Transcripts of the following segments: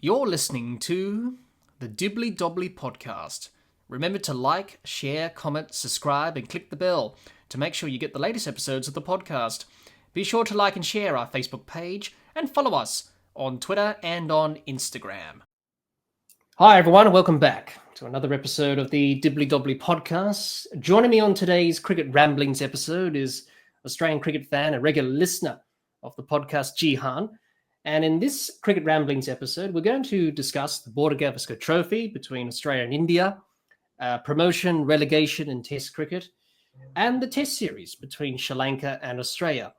You're listening to the Dibbly-Dobbly podcast. Remember to like, share, comment, subscribe, and click the bell to make sure you get the latest episodes of the podcast. Be sure to like and share our Facebook page and follow us on Twitter and on Instagram. Hi, everyone. Welcome back to another episode of the Dibbly-Dobbly podcast. Joining me on today's Cricket Ramblings episode is Australian cricket fan and regular listener of the podcast, Jehan. And in this Cricket Ramblings episode, we're going to discuss the Border Gavaskar Trophy between Australia and India, promotion, relegation, and Test cricket, and the Test series between Sri Lanka and Australia.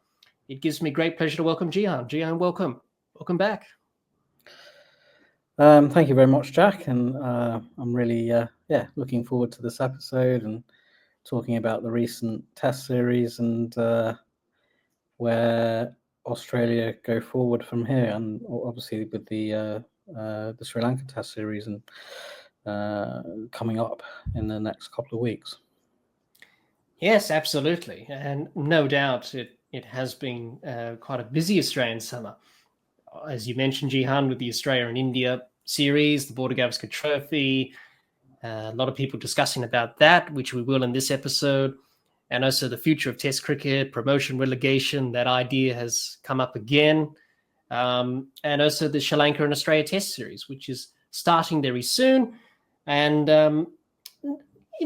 It gives me great pleasure to welcome Jehan. Jehan, welcome. Welcome back. Thank you very much, Jack. And I'm really, looking forward to this episode and talking about the recent Test series and where Australia go forward from here, and obviously with the Sri Lanka Test series and coming up in the next couple of weeks. Yes, absolutely, and no doubt it has been quite a busy Australian summer, as you mentioned, Jehan, with the Australia and India series, the Border Gavaskar Trophy. A lot of people discussing about that, which we will in this episode. And also the future of Test cricket, promotion, relegation, that idea has come up again. And also the Sri Lanka and Australia Test series, which is starting very soon. And,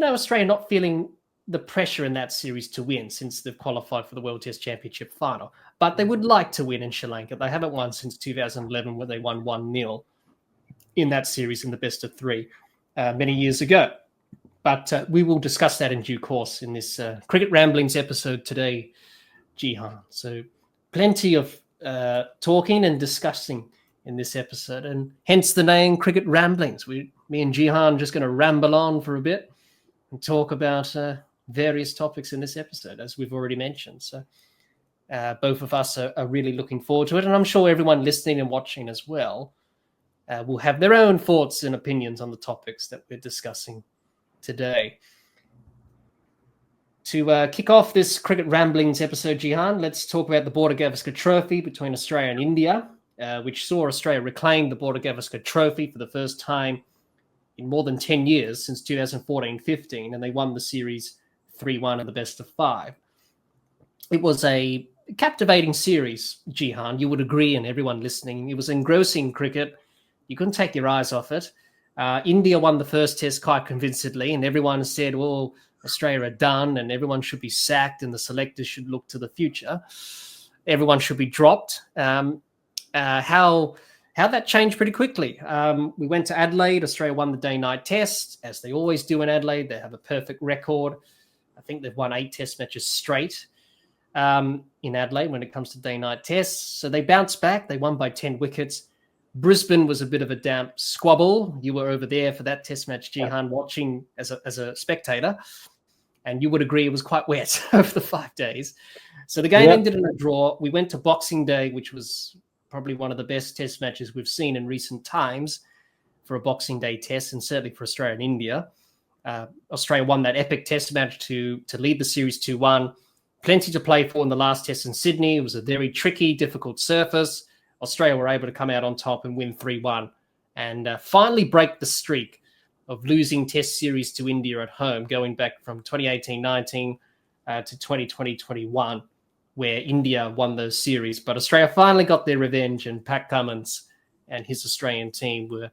Australia not feeling the pressure in that series to win since they've qualified for the World Test Championship final. But they would like to win in Sri Lanka. They haven't won since 2011 when they won 1-0 in that series in the best of three many years ago. But we will discuss that in due course in this Cricket Ramblings episode today, Jehan. So plenty of talking and discussing in this episode, and hence the name Cricket Ramblings. Me and Jehan just going to ramble on for a bit and talk about various topics in this episode, as we've already mentioned. So both of us are really looking forward to it, and I'm sure everyone listening and watching as well will have their own thoughts and opinions on the topics that we're discussing today. To kick off this Cricket Ramblings episode, Jehan, let's talk about the Border Gavaskar Trophy between Australia and India, which saw Australia reclaim the Border Gavaskar Trophy for the first time in more than 10 years, since 2014-15, and they won the series 3-1 in the best of five. It was a captivating series, Jehan, you would agree, and everyone listening. It was engrossing cricket. You couldn't take your eyes off it. India won the first test quite convincingly, and everyone said, well, Australia are done and everyone should be sacked and the selectors should look to the future. Everyone should be dropped. How that changed pretty quickly. We went to Adelaide. Australia won the day-night test, as they always do in Adelaide. They have a perfect record. I think they've won 8 test matches straight in Adelaide when it comes to day-night tests. So they bounced back. They won by 10 wickets. Brisbane was a bit of a damp squabble. You were over there for that test match, Jehan, watching as a spectator, and you would agree it was quite wet over the 5 days. So the game ended in a draw. We went to Boxing Day, which was probably one of the best test matches we've seen in recent times for a Boxing Day test, and certainly for Australia and India. Australia won that epic test match to lead the series 2-1. Plenty to play for in the last test in Sydney. It was a very tricky, difficult surface. Australia were able to come out on top and win 3-1 and finally break the streak of losing test series to India at home, going back from 2018-19 to 2020-21, where India won those series. But Australia finally got their revenge, and Pat Cummins and his Australian team were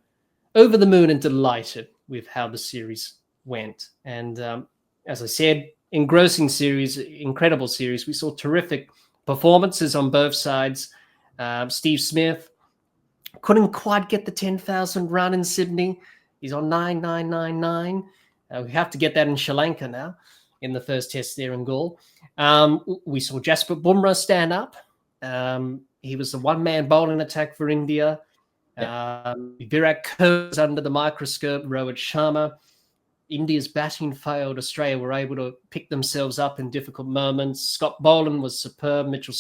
over the moon and delighted with how the series went. And as I said, engrossing series, incredible series. We saw terrific performances on both sides. Steve Smith couldn't quite get the 10,000 run in Sydney. He's on 9,999. We have to get that in Sri Lanka now in the first test there in Gaul. We saw Jasper Bumrah stand up. He was the one-man bowling attack for India. Virat Kohli was under the microscope. Rohit Sharma. India's batting failed. Australia were able to pick themselves up in difficult moments. Scott Boland was superb. Mitchell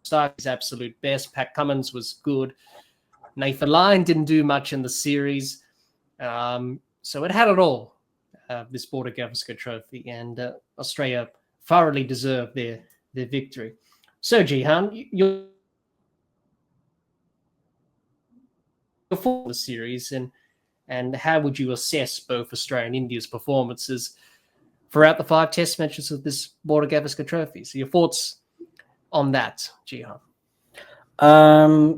Stark is absolute best. Pat Cummins was good. Nathan Lyon didn't do much in the series. So it had it all, this Border Gavaskar Trophy, and Australia thoroughly deserved their victory. So, Jehan, before the series, and how would you assess both Australia and India's performances throughout the 5 Test matches of this Border Gavaskar Trophy? So your thoughts on that, Jehan?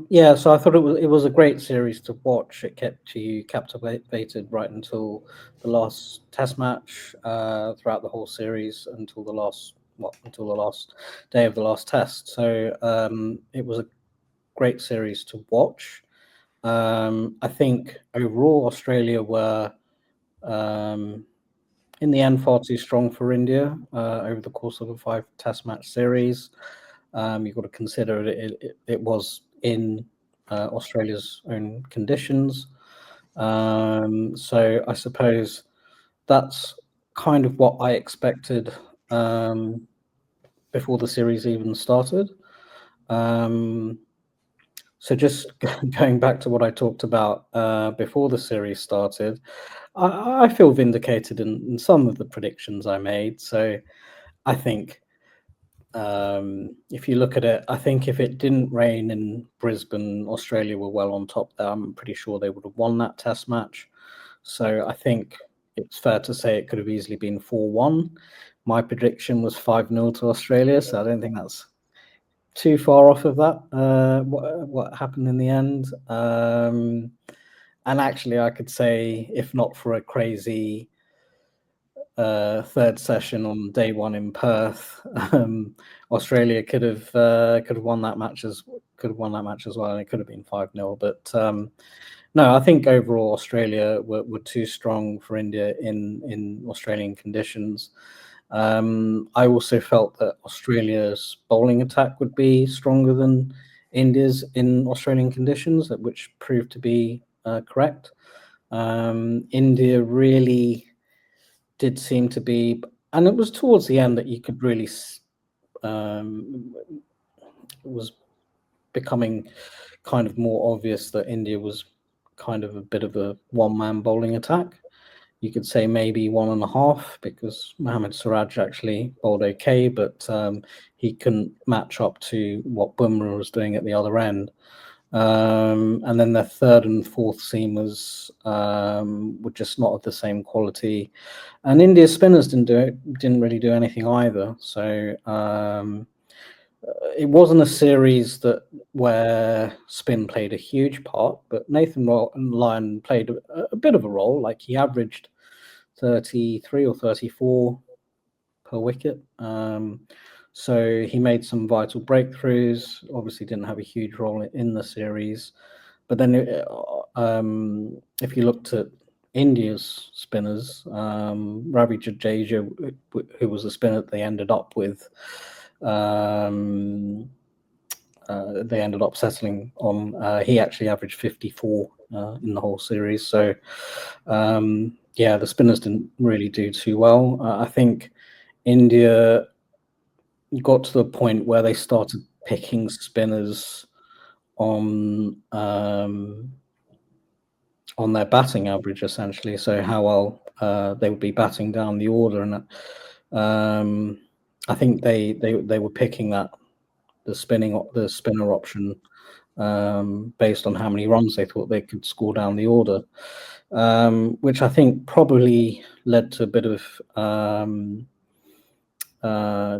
Yeah, so I thought it was a great series to watch. It kept you captivated right until the last Test match, throughout the whole series until the last day of the last Test. So it was a great series to watch. I think overall Australia were in the end far too strong for India over the course of a 5 Test match series. You've got to consider it was in Australia's own conditions. So I suppose that's kind of what I expected before the series even started. So just going back to what I talked about before the series started, I feel vindicated in some of the predictions I made. So I think if you look at it, I think if it didn't rain in Brisbane, Australia were well on top there. I'm pretty sure they would have won that Test match. So I think it's fair to say it could have easily been 4-1. My prediction was 5-0 to Australia, so I don't think that's too far off of that, what happened in the end. And actually, I could say, if not for a crazy third session on day 1 in Perth, Australia could have won that match as well, and it could have been 5-0. But no, I think overall Australia were too strong for India in Australian conditions. I also felt that Australia's bowling attack would be stronger than India's in Australian conditions, which proved to be correct. India really did seem to be, and it was towards the end that you could really, it was becoming kind of more obvious that India was kind of a bit of a one-man bowling attack. You could say maybe 1.5, because Mohammad Siraj actually bowled okay, but he couldn't match up to what Bumrah was doing at the other end. And then their third and fourth seamers were just not of the same quality, and India's spinners didn't really do anything either. So it wasn't a series where spin played a huge part, but Nathan Lyon played a bit of a role. Like, he averaged 33 or 34 per wicket. So he made some vital breakthroughs. Obviously didn't have a huge role in the series. But then if you looked at India's spinners, Ravi Jadeja, who was the spinner that they ended up with, they ended up settling on, he actually averaged 54 in the whole series. So yeah, the spinners didn't really do too well. I think India got to the point where they started picking spinners on their batting average, essentially. So how well they would be batting down the order, and I think they were picking the spinner option based on how many runs they thought they could score down the order, which I think probably led to a bit of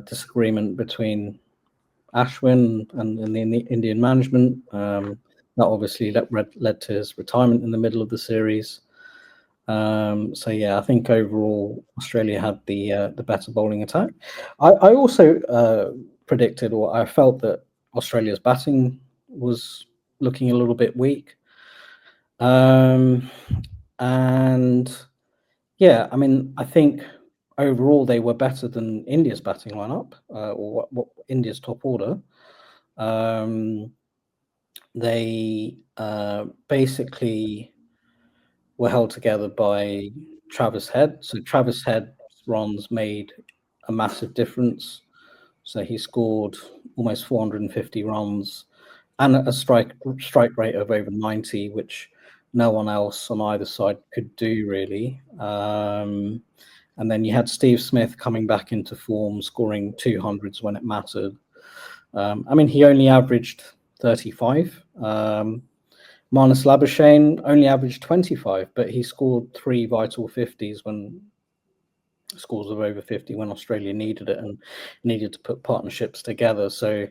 disagreement between Ashwin and the Indian management. That obviously led to his retirement in the middle of the series. So yeah, I think overall Australia had the better bowling attack. I also predicted, or I felt, that Australia's batting was looking a little bit weak. And yeah, I mean, I think overall they were better than India's batting lineup, or what India's top order. They basically were held together by Travis Head. So Travis Head's runs made a massive difference. So he scored almost 450 runs and a strike rate of over 90, which no one else on either side could do, really. And then you had Steve Smith coming back into form, scoring 200s when it mattered. I mean, he only averaged 35, Marnus Labuschagne only averaged 25, but he scored 3 vital 50s when scores of over 50 when Australia needed it and needed to put partnerships together. So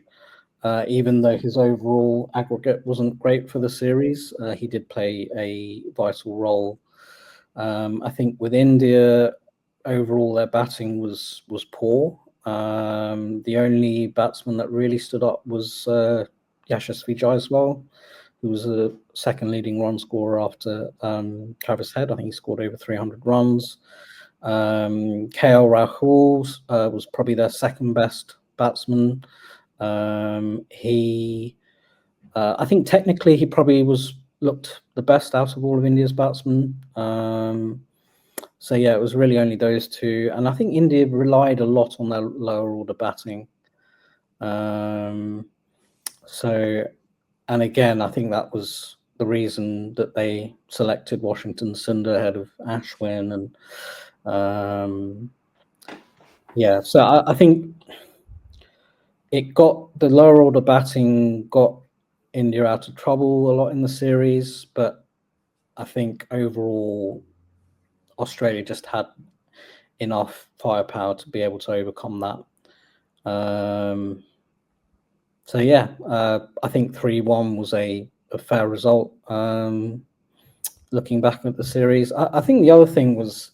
even though his overall aggregate wasn't great for the series, he did play a vital role. I think with India, overall their batting was poor. The only batsman that really stood up was Yashasvi Jaiswal, who was a second leading run scorer after Travis Head. I think he scored over 300 runs. KL Rahul was probably their second best batsman. I think technically he probably looked the best out of all of India's batsmen. So yeah, it was really only those two, and I think India relied a lot on their lower order batting. So, and again, I think that was the reason that they selected Washington Sundar ahead of Ashwin, and yeah. So I think it got the lower order batting got India out of trouble a lot in the series, but I think overall Australia just had enough firepower to be able to overcome that. So yeah, I think 3-1 was a fair result. Looking back at the series, I think the other thing was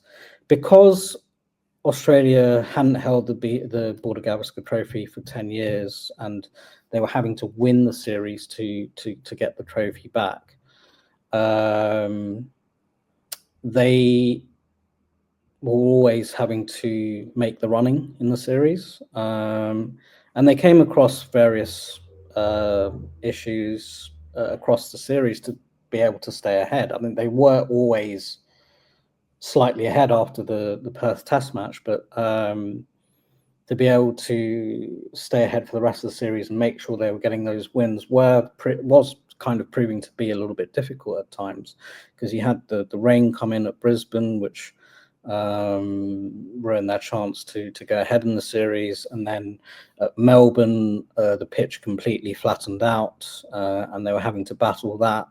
because Australia hadn't held the Border Gavaskar Trophy for 10 years, and they were having to win the series to get the trophy back. They were always having to make the running in the series, and they came across various issues across the series to be able to stay ahead. I mean, they were always slightly ahead after the Perth Test match, but to be able to stay ahead for the rest of the series and make sure they were getting those wins was kind of proving to be a little bit difficult at times, because you had the rain come in at Brisbane, which ruined their chance to go ahead in the series, and then at Melbourne the pitch completely flattened out, and they were having to battle that.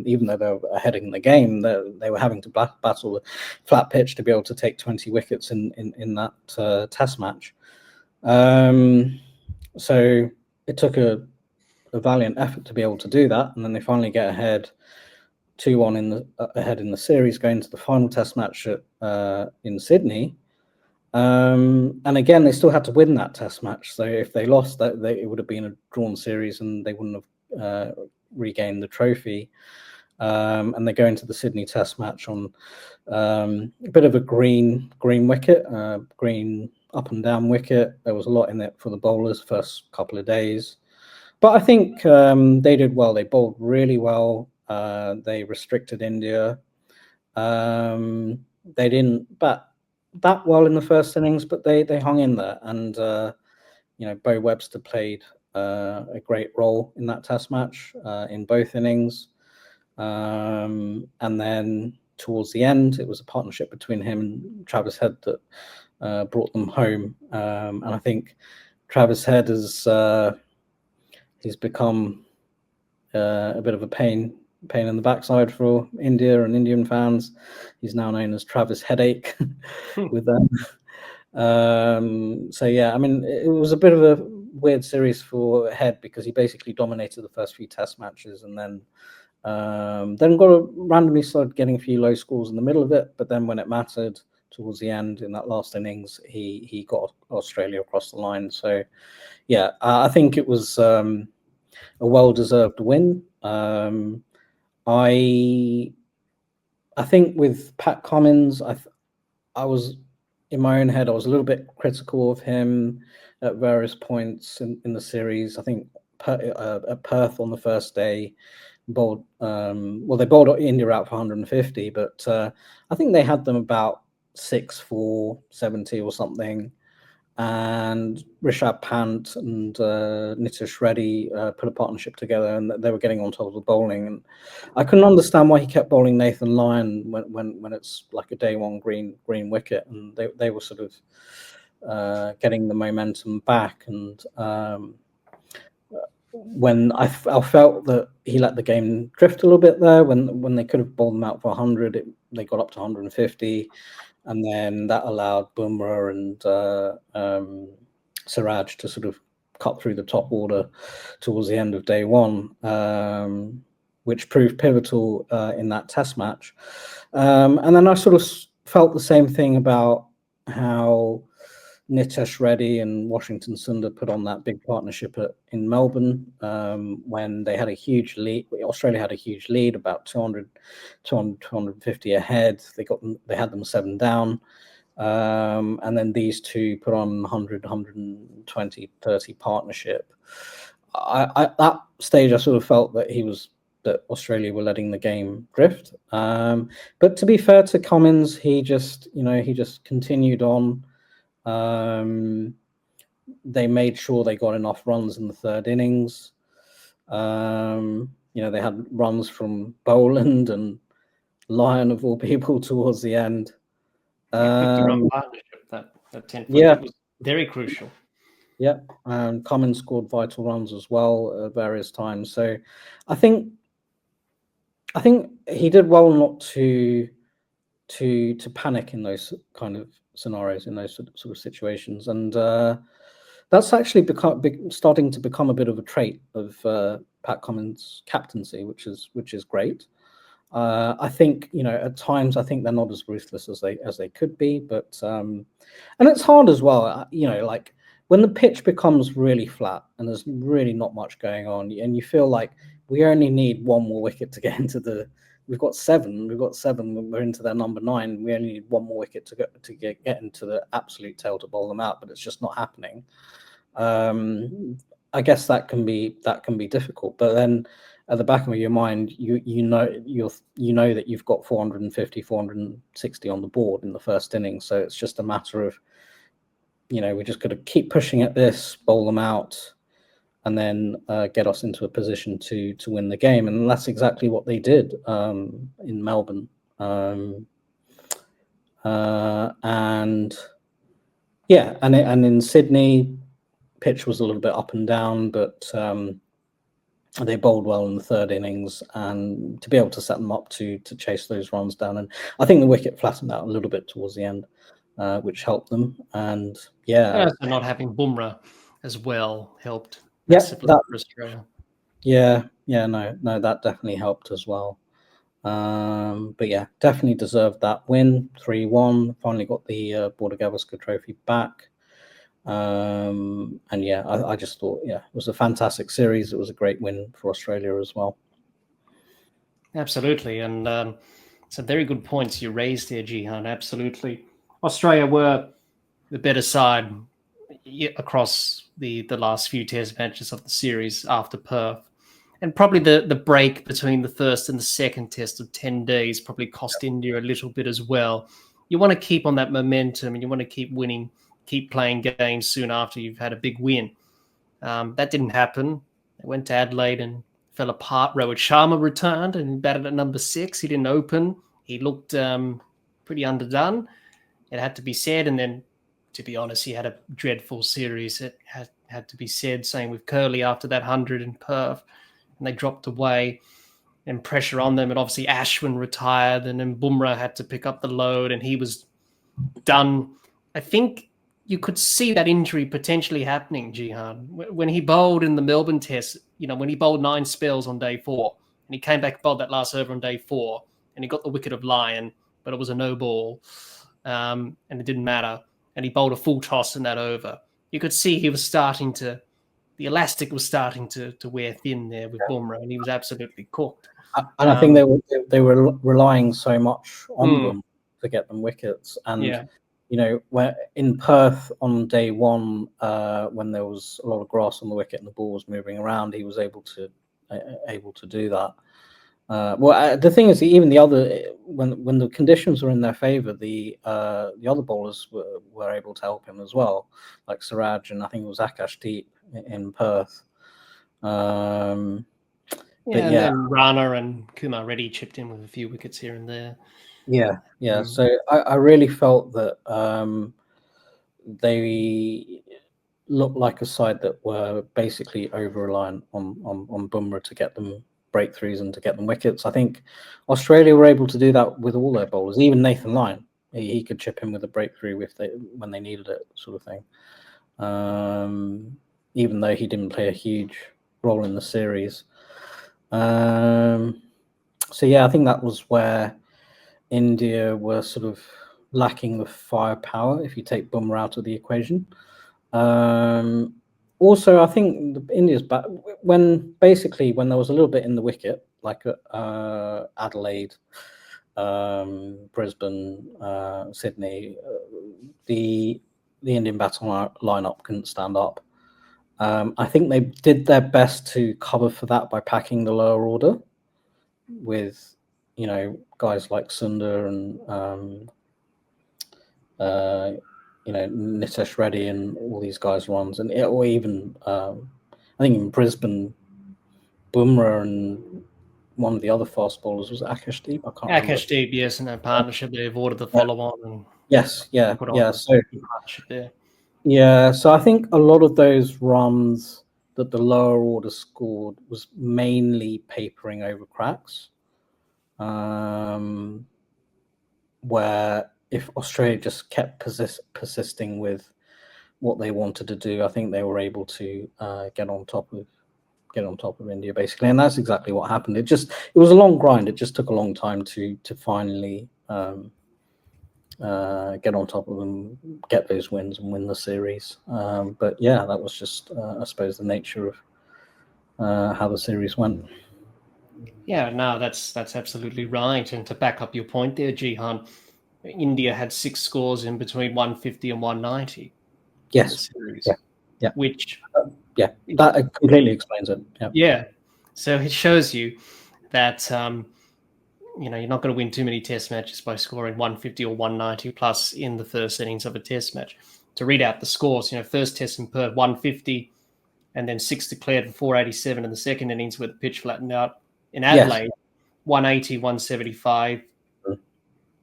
Even though they were ahead in the game, they were having to battle the flat pitch to be able to take 20 wickets in that test match. So it took a valiant effort to be able to do that, and then they finally get ahead 2-1 ahead in the series, going to the final test match in Sydney. And again, they still had to win that test match. So if they lost, it would have been a drawn series, and they wouldn't have regained the trophy. And they go into the Sydney Test match on a bit of a green wicket, green up and down wicket. There was a lot in it for the bowlers first couple of days, but I think they did well. They bowled really well. They restricted India. They didn't bat that well in the first innings, but they hung in there. And Bo Webster played a great role in that Test match in both innings. And then towards the end, it was a partnership between him and Travis Head that brought them home. And I think Travis Head he's become a bit of a pain in the backside for India and Indian fans. He's now known as Travis Headache with them. So yeah, I mean, it was a bit of a weird series for Head, because he basically dominated the first few Test matches, and then randomly started getting a few low scores in the middle of it. But then when it mattered towards the end in that last innings, he got Australia across the line. So yeah, I think it was a well-deserved win. I think with Pat Cummins, I was in my own head, I was a little bit critical of him at various points in the series. I think at Perth on the first day, they bowled India out for 150, but I think they had them about 6 for 70 or something. And Rishabh Pant and Nitish Reddy put a partnership together, and they were getting on top of the bowling. And I couldn't understand why he kept bowling Nathan Lyon when it's like a day one green wicket, and they were sort of getting the momentum back. And when I felt that he let the game drift a little bit there, when they could have bowled them out for 100, they got up to 150, and then that allowed Bumrah and Siraj to sort of cut through the top order towards the end of day one, which proved pivotal in that test match. And then I sort of felt the same thing about how Nitesh Reddy and Washington Sundar put on that big partnership in Melbourne when they had a huge lead. Australia had a huge lead, about 250 ahead. They had them 7 down. And then these two put on 100, 120, 30 partnership. At that stage, I sort of felt that Australia were letting the game drift. But to be fair to Cummins, he just continued on. They made sure they got enough runs in the third innings. They had runs from Boland and Lyon of all people towards the end. With the run partnership, that 10 foot it was very crucial. Yeah, and Cummins scored vital runs as well at various times. So I think he did well not to panic in those kind of scenarios, in those sort of situations, and that's actually starting to become a bit of a trait of Pat Cummins' captaincy, which is great. I think at times I think they're not as ruthless as they could be, but and it's hard as well. Like when the pitch becomes really flat and there's really not much going on, and you feel like we only need one more wicket to get into the. We've got seven. We're into their number 9. We only need one more wicket to get into the absolute tail to bowl them out, but it's just not happening. I guess that can be difficult, but then at the back of your mind, you know that you've got 450, 460 on the board in the first inning, so it's just a matter of we just got to keep pushing at this, bowl them out, and then get us into a position to win the game, and that's exactly what they did in Melbourne. And in Sydney, pitch was a little bit up and down, but they bowled well in the third innings, and to be able to set them up to chase those runs down. And I think the wicket flattened out a little bit towards the end, which helped them. And not having Bumrah as well helped. Yeah, for Australia. No, that definitely helped as well. But yeah, definitely deserved that win. 3-1. Finally got the Border Gavaskar Trophy back. And I just thought, it was a fantastic series. It was a great win for Australia as well. Absolutely, and some very good points you raised there, Jehan. Absolutely, Australia were the better side across the last few test matches of the series after Perth. And probably the break between the first and the second test of 10 days probably cost India a little bit as well. You want to keep on that momentum and you want to keep winning, keep playing games soon after you've had a big win. That didn't happen. They went to Adelaide and fell apart. Rohit Sharma returned and batted at number 6. He didn't open. He looked pretty underdone. It had to be said. And then, to be honest, he had a dreadful series. It had to be said. Same with Curley after that 100 in Perth. And they dropped away and pressure on them. And obviously Ashwin retired, and then Bumrah had to pick up the load, and he was done. I think you could see that injury potentially happening, Jehan. When he bowled in the Melbourne test, when he bowled 9 spells on day 4, and he came back, bowled that last over on day 4, and he got the wicket of Lyon, but it was a no ball, and it didn't matter. And he bowled a full toss in that over. You could see he was starting to, the elastic was starting to wear thin there with Bumrah, and he was absolutely cooked. And I think they were relying so much on them to get them wickets. And when in Perth on day 1, when there was a lot of grass on the wicket and the ball was moving around, he was able to do that. The thing is, even the other, when the conditions were in their favour, the other bowlers were able to help him as well, like Siraj and I think it was Akashdeep in Perth. And Rana and Kumar Reddy chipped in with a few wickets here and there. So I really felt that looked like a side that were basically over-reliant on Bumrah to get them breakthroughs and to get them wickets. I think Australia were able to do that with all their bowlers, even Nathan Lyon. He could chip in with a breakthrough when they needed it, sort of thing. Even though he didn't play a huge role in the series. So yeah, I think that was where India were sort of lacking the firepower if you take Bumrah out of the equation. Also, I think India's back when there was a little bit in the wicket, like Adelaide, Brisbane, Sydney, the Indian batting lineup couldn't stand up. I think they did their best to cover for that by packing the lower order with, guys like Sundar and Nitesh Reddy and all these guys runs, or even I think in Brisbane, Bumrah and one of the other fast bowlers was Akashdeep. I can't remember. Akashdeep, yes, and that partnership they've ordered the follow-on. And yes, yeah. So partnership there. Yeah, so I think a lot of those runs that the lower order scored was mainly papering over cracks. Where if Australia just kept persisting with what they wanted to do, I think they were able to get on top of India basically, and that's exactly what happened. It was a long grind. It just took a long time to finally get on top of them, get those wins, and win the series. But yeah, that was just, I suppose, the nature of how the series went. Yeah, no, that's absolutely right. And to back up your point there, Jehan, India had 6 scores in between 150 and 190. Yes. In the series. Yeah. Which that completely explains it. Yeah. So it shows you that you're not going to win too many test matches by scoring 150 or 190 plus in the first innings of a test match. To read out the scores, first test in Perth 150 and then 6 declared for 487 in the second innings where the pitch flattened out. In Adelaide, 180, 175.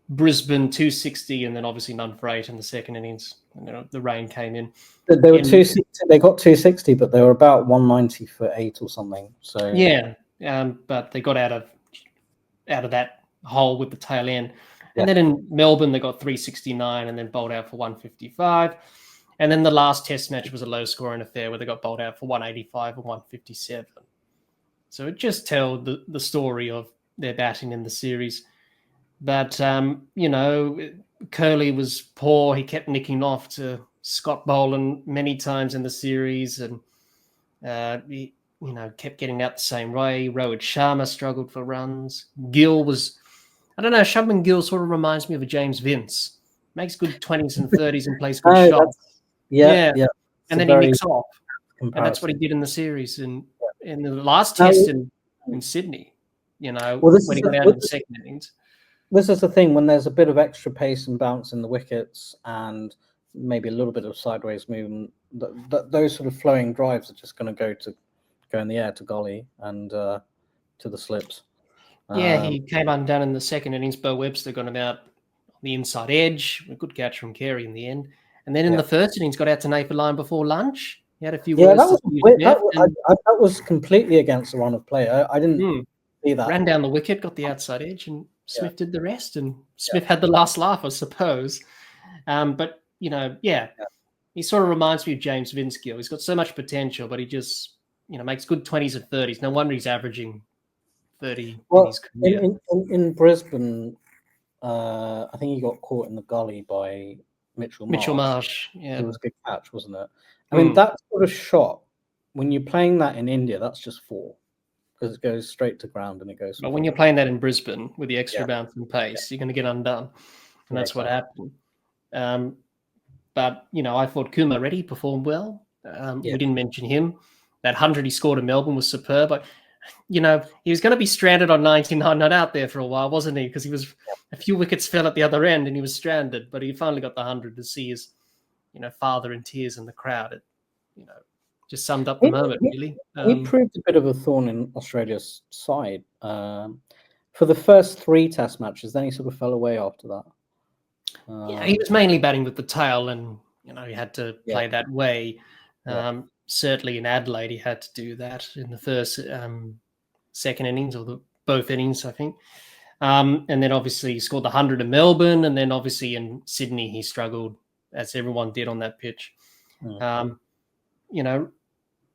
Brisbane 260 and then obviously none for 8 in the second innings. And the rain came in. They were 260. They got 260, but they were about 190 for 8 or something. So yeah, but they got out of that hole with the tail end. And then in Melbourne, they got 369 and then bowled out for 155. And then the last test match was a low-scoring affair where they got bowled out for 185 and 157. So it just tells the story of their batting in the series. But, Curley was poor. He kept nicking off to Scott Boland many times in the series and, he kept getting out the same way. Rohit Sharma struggled for runs. Gill was, I don't know, Shubman Gill sort of reminds me of a James Vince. Makes good 20s and 30s and plays good shots. Yeah. And then he nicks off. Comparison. And that's what he did in the series. And in the last test in Sydney, when he got out in the second innings. This is the thing, when there's a bit of extra pace and bounce in the wickets and maybe a little bit of sideways movement, those sort of flowing drives are just going to go in the air to Golly and to the slips. Yeah, he came undone in the second innings. Bo Webster got him out on the inside edge. A good catch from Carey in the end. And then in the first innings, got out to Nathan Lyon before lunch. He had a few words. That was completely against the run of play. I didn't see that. Ran down the wicket, got the outside edge, and Smith did the rest. And Smith had the last laugh, I suppose. But, he sort of reminds me of James Vince Gill. He's got so much potential, but he just, makes good 20s and 30s. No wonder he's averaging 30 in his career. In Brisbane, I think he got caught in the gully by Mitchell Marsh. Yeah. It was a good catch, wasn't it? I mean, that sort of shot, when you're playing that in India, that's just 4 because it goes straight to ground and it goes. But when you're playing that in Brisbane with the extra bounce and pace, you're going to get undone. And that's what happened. But, I thought Kumar Reddy performed well. We didn't mention him. That 100 he scored in Melbourne was superb. But, he was going to be stranded on 99 not out there for a while, wasn't he? Because he was a few wickets fell at the other end and he was stranded. But he finally got the 100 to see his, father in tears in the crowd. It, just summed up the moment, really. He proved a bit of a thorn in Australia's side for the first 3 test matches. Then he sort of fell away after that. He was mainly batting with the tail and, he had to play that way. Certainly in Adelaide, he had to do that in the first, second innings, or both innings, I think. And then obviously he scored the 100 in Melbourne, and then obviously in Sydney he struggled, as everyone did on that pitch.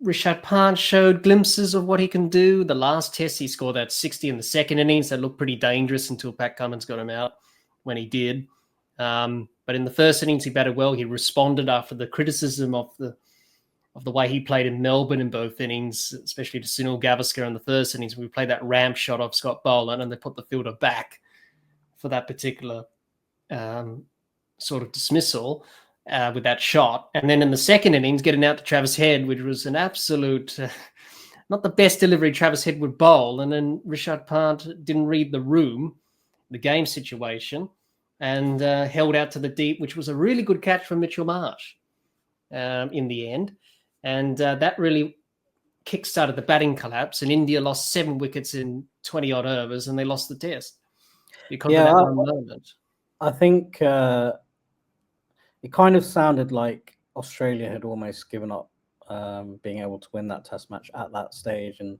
Rishabh Pant showed glimpses of what he can do. The last test, he scored that 60 in the second innings. That looked pretty dangerous until Pat Cummins got him out when he did. But in the first innings, he batted well. He responded after the criticism of the way he played in Melbourne in both innings, especially to Sunil Gavaskar in the first innings. We played that ramp shot off Scott Boland, and they put the fielder back for that particular sort of dismissal with that shot. And then in the second innings, getting out to Travis Head, which was an absolute, not the best delivery Travis Head would bowl. And then Rishabh Pant didn't read the room, the game situation, and held out to the deep, which was a really good catch from Mitchell Marsh in the end. And that really kick-started the batting collapse, and India lost 7 wickets in 20-odd overs, and they lost the test because of that one moment. I think it kind of sounded like Australia had almost given up being able to win that test match at that stage, and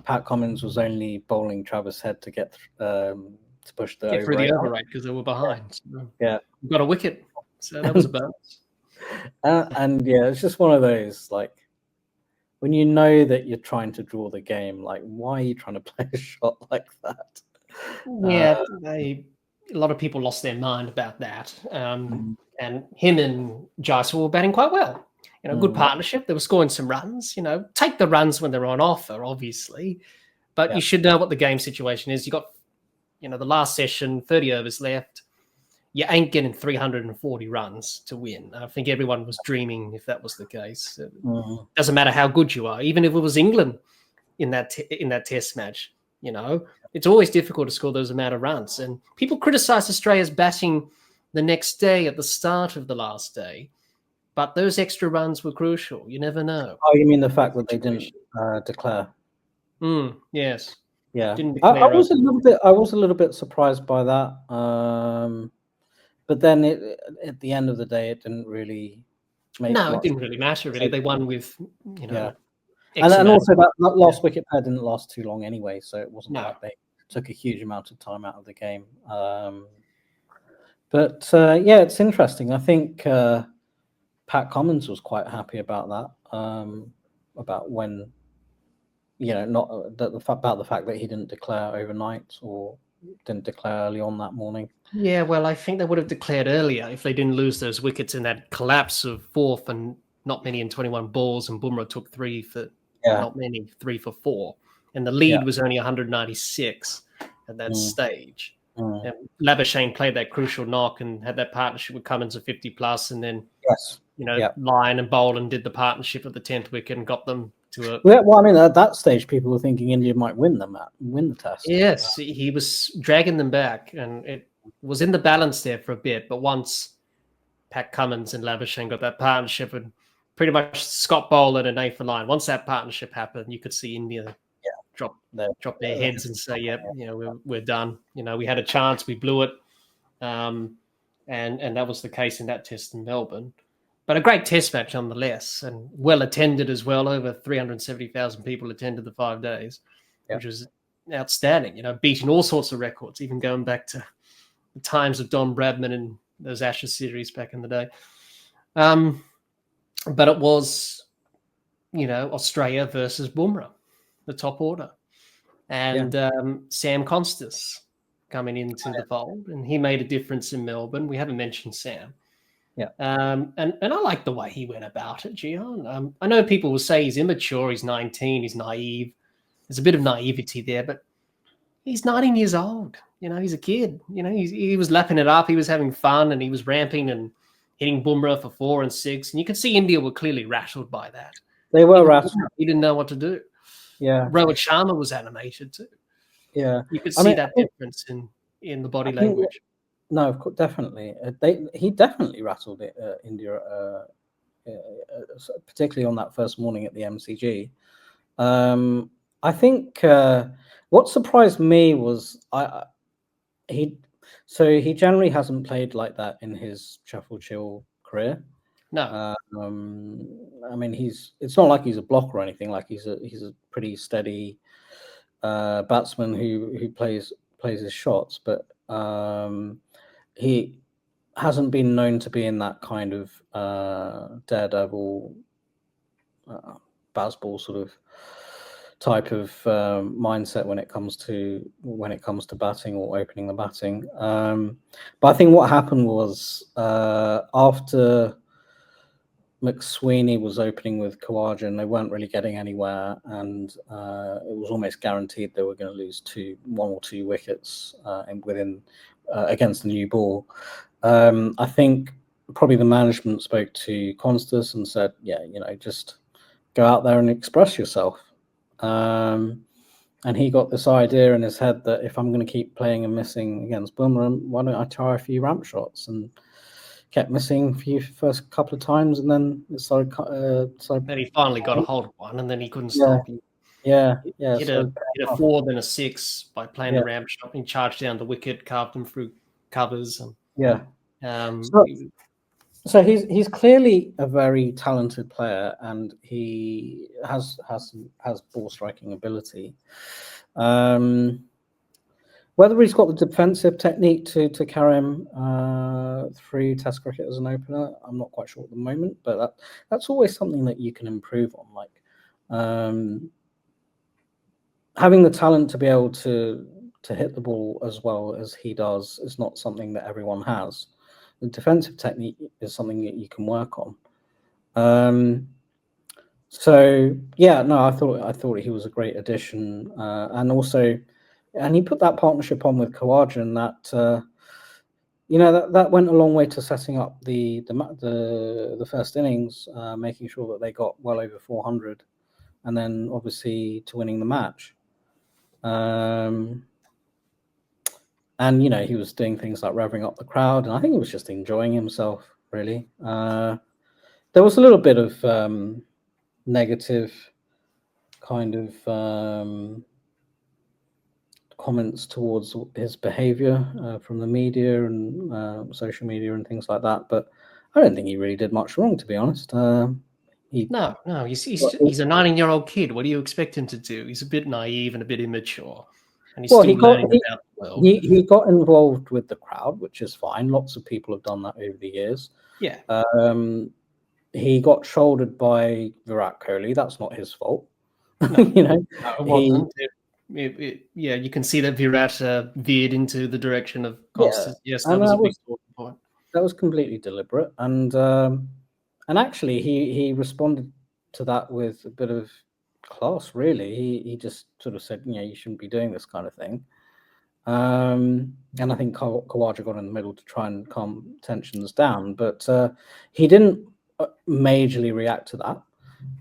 Pat Cummins was only bowling Travis Head to get to push the through the over rate because they were behind. Yeah, we got a wicket, so that was a bonus. And yeah, it's just one of those, like, when you know that you're trying to draw the game, like, why are you trying to play a shot like that? Yeah, a lot of people lost their mind about that. And him and Jaiswal were batting quite well. Good partnership. They were scoring some runs. Take the runs when they're on offer, obviously, but you should know what the game situation is. You got, the last session, 30 overs left. You ain't getting 340 runs to win. I think everyone was dreaming if that was the case. It doesn't matter how good you are, even if it was England in that test match. It's always difficult to score those amount of runs. And people criticize Australia's batting the next day at the start of the last day, but those extra runs were crucial. You never know. Oh, you mean the fact that they didn't declare? Yes. Yeah. I was a little bit surprised by that. But then at the end of the day, it didn't really make it didn't really matter, really. They won with, and also that last wicket pair didn't last too long anyway, so it wasn't like they took a huge amount of time out of the game. But it's interesting. I think Pat Cummins was quite happy about that, about when, not about the fact that he didn't declare overnight or didn't declare early on that morning. Yeah, well, I think they would have declared earlier if they didn't lose those wickets in that collapse of fourth and not many in 21 balls, and Bumrah took 3 for not many, 3 for 4. And the lead was only 196 at that stage. And Labuschagne played that crucial knock and had that partnership with Cummins of 50 plus, and then Lyon and Boland did the partnership at the 10th wicket and got them to a... Well, I mean, at that stage, people were thinking India might win the test. Yes, he was dragging them back, and it was in the balance there for a bit. But once Pat Cummins and Labuschagne got that partnership, and pretty much Scott Boland and Nathan Lyon, once that partnership happened, you could see India drop their heads and say, we're done. We had a chance, we blew it. And that was the case in that test in Melbourne. But a great test match nonetheless, and well attended as well. Over 370,000 people attended the 5 days, which was outstanding. Beating all sorts of records, even going back to the times of Don Bradman and those Ashes series back in the day. But it was, Australia versus Bumrah, the top order, and Sam Constas coming into the fold, and he made a difference in Melbourne. We haven't mentioned Sam. Yeah. And I like the way he went about it, Jehan. I know people will say he's immature, he's 19, he's naive. There's a bit of naivety there, but he's 19 years old. He's a kid. He was lapping it up. He was having fun, and he was ramping and hitting Bumrah for 4 and 6. And you could see India were clearly rattled by that. They were rattled. He didn't know what to do. Yeah. Rohit Sharma was animated too. Yeah. You could see that difference in the body language. No, of course, definitely. He definitely rattled India, particularly on that first morning at the MCG. I think what surprised me was he generally hasn't played like that in his shuffle chill career. No. I mean, it's not like he's a blocker or anything. Like he's a pretty steady batsman who plays his shots, but he hasn't been known to be in that kind of daredevil baseball sort of type of mindset when it comes to batting or opening the batting. But I think what happened was after McSweeney was opening with Khawaja and they weren't really getting anywhere, and it was almost guaranteed they were going to lose one or two wickets against the new ball. I think probably the management spoke to Constas and said, yeah, just go out there and express yourself. And he got this idea in his head that if I'm going to keep playing and missing against Bumrah, why don't I try a few ramp shots? And kept missing for the first couple of times, and then it started. Then he finally got a hold of one, and then he couldn't Yeah. stop. Yeah. Hit a 4, then a 6 by playing the ramp shot and charged down the wicket, carved them through covers. And, So he's clearly a very talented player, and he has ball striking ability. Whether he's got the defensive technique to carry him through Test cricket as an opener, I'm not quite sure at the moment. But that's always something that you can improve on. Like having the talent to be able to hit the ball as well as he does is not something that everyone has. The defensive technique is something that you can work on. So yeah, no, I thought he was a great addition, and also, and he put that partnership on with Khawaja, and that that went a long way to setting up the first innings, making sure that they got well over 400, and then obviously to winning the match. And he was doing things like revving up the crowd, and I think he was just enjoying himself, really. There was a little bit of negative kind of comments towards his behavior from the media and social media and things like that, but I don't think he really did much wrong, to be honest. No, he's a 19-year-old kid. What do you expect him to do? He's a bit naive and a bit immature. And he's still learning about the world. He got involved with the crowd, which is fine. Lots of people have done that over the years. Yeah. He got shouldered by Virat Kohli. That's not his fault. No, it wasn't. Yeah, you can see that Virat veered into the direction of Constas. Yeah. Yes, that was a big talking point. That was completely deliberate, and actually he responded to that with a bit of class, really. He just sort of said, you shouldn't be doing this kind of thing. And I think Khawaja got in the middle to try and calm tensions down, but he didn't majorly react to that.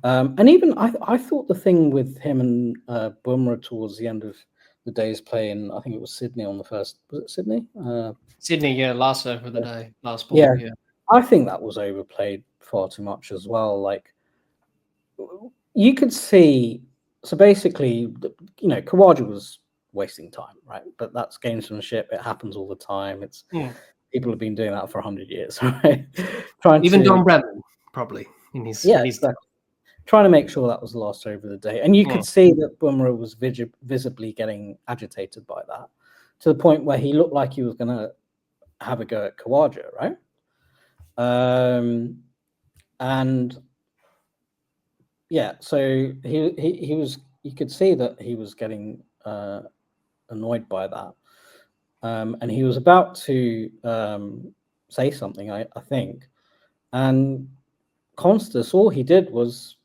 And even I thought the thing with him and Bumrah towards the end of the day's play in, I think it was Sydney on the first, was it Sydney? Sydney, yeah, last over the day, last ball. Yeah, I think that was overplayed far too much as well. Like, you could see, so basically, Khawaja was wasting time, right? But that's gamesmanship. It happens all the time. People have been doing that for 100 years, right? Even Don Bradman, probably in his exactly. Trying to make sure that was the last over of the day, and you could see that Bumrah was visibly getting agitated by that, to the point where he looked like he was going to have a go at Khawaja, right? And yeah, so he was. You could see that he was getting annoyed by that, and he was about to say something, I think, and Constas, all he did was,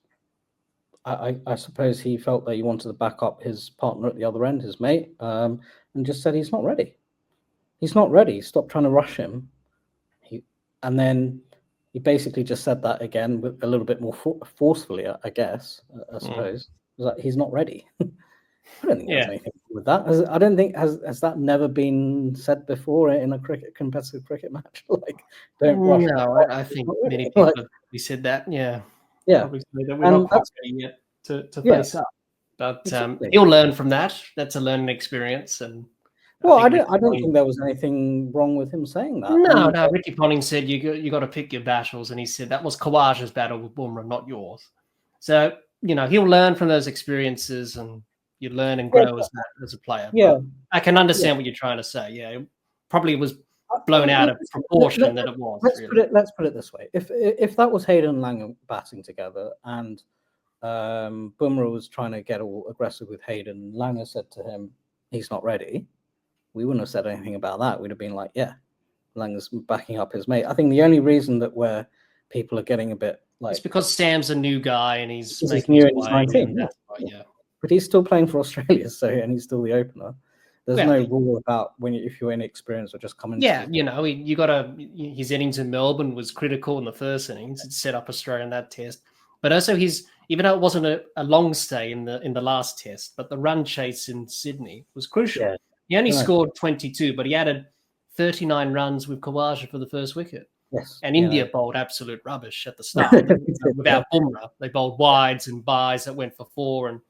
I suppose he felt that he wanted to back up his partner at the other end, his mate, and just said he's not ready. He's not ready. Stop trying to rush him. And then he basically just said that again with a little bit more forcefully, I guess. I suppose that he's not ready. I don't think there's anything with that. I don't think has that never been said before in a competitive cricket match. Like, don't rush. No, I think many people have said that. Yeah. Probably that we're not quite ready yet to face up. But he'll learn from that. That's a learning experience, and Well, I don't think there was anything wrong with him saying that. No. Ricky Ponting said you got to pick your battles, and he said that was Khawaja's battle with Bumrah, not yours. So he'll learn from those experiences, and you learn and grow as a player. Yeah, but I can understand what you're trying to say. Yeah, it probably was blown out of proportion that it was. Let's put it this way: if that was Hayden and Langer batting together, and Bumrah was trying to get all aggressive with Hayden, Langer said to him, "He's not ready." We wouldn't have said anything about that. We'd have been like, "Yeah, Langer's backing up his mate." I think the only reason that where people are getting a bit like it's because Sam's a new guy and he's making new his and he's way. 19. Yeah. But he's still playing for Australia, and he's still the opener. There's no rule about if you're inexperienced or just coming. Yeah, you got to. His innings in Melbourne was critical in the first innings. It set up Australia in that test, but also even though it wasn't a long stay in the last test, but the run chase in Sydney was crucial. Yeah. He only scored 22, but he added 39 runs with Khawaja for the first wicket. Yes, and India bowled absolute rubbish at the start without Bumrah. They bowled wides and byes that went for 4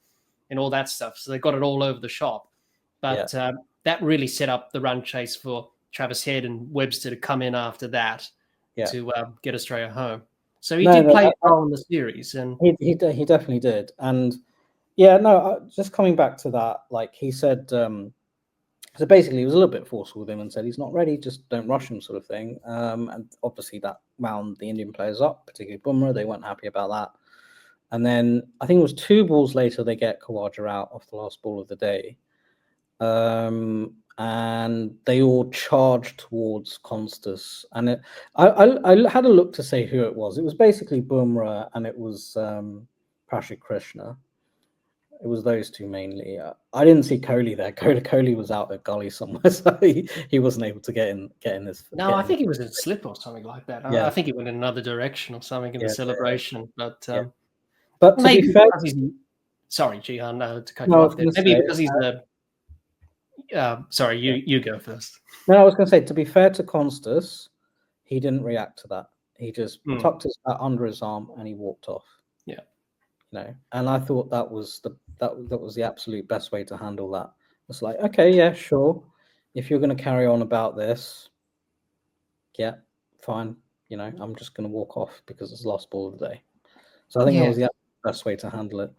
and all that stuff. So they got it all over the shop. But that really set up the run chase for Travis Head and Webster to come in after that to get Australia home. So he did play a role in the series. And he definitely did. And just coming back to that, like he said, so basically he was a little bit forceful with him and said he's not ready, just don't rush him, sort of thing. And obviously that wound the Indian players up, particularly Bumrah. They weren't happy about that. And then I think it was 2 balls later they get Khawaja out off the last ball of the day. And they all charged towards Constas. And I had a look to say who it was. It was basically Bumrah and it was Prashik Krishna. It was those 2 mainly. I didn't see Kohli there. Kohli was out at gully somewhere, so he wasn't able to get in this. No, I think he was in slip or something like that. Yeah. I think he went in another direction or something in the celebration. But to be fair, sorry, Jehan, to cut you off there. Maybe because he's the. Sorry, you go first. No, I was going to say, to be fair to Constas, he didn't react to that. He just tucked his bat under his arm and he walked off. Yeah. And I thought that was the absolute best way to handle that. It's like, okay, yeah, sure. If you're going to carry on about this, yeah, fine. I'm just going to walk off because it's the last ball of the day. So I think that was the best way to handle it.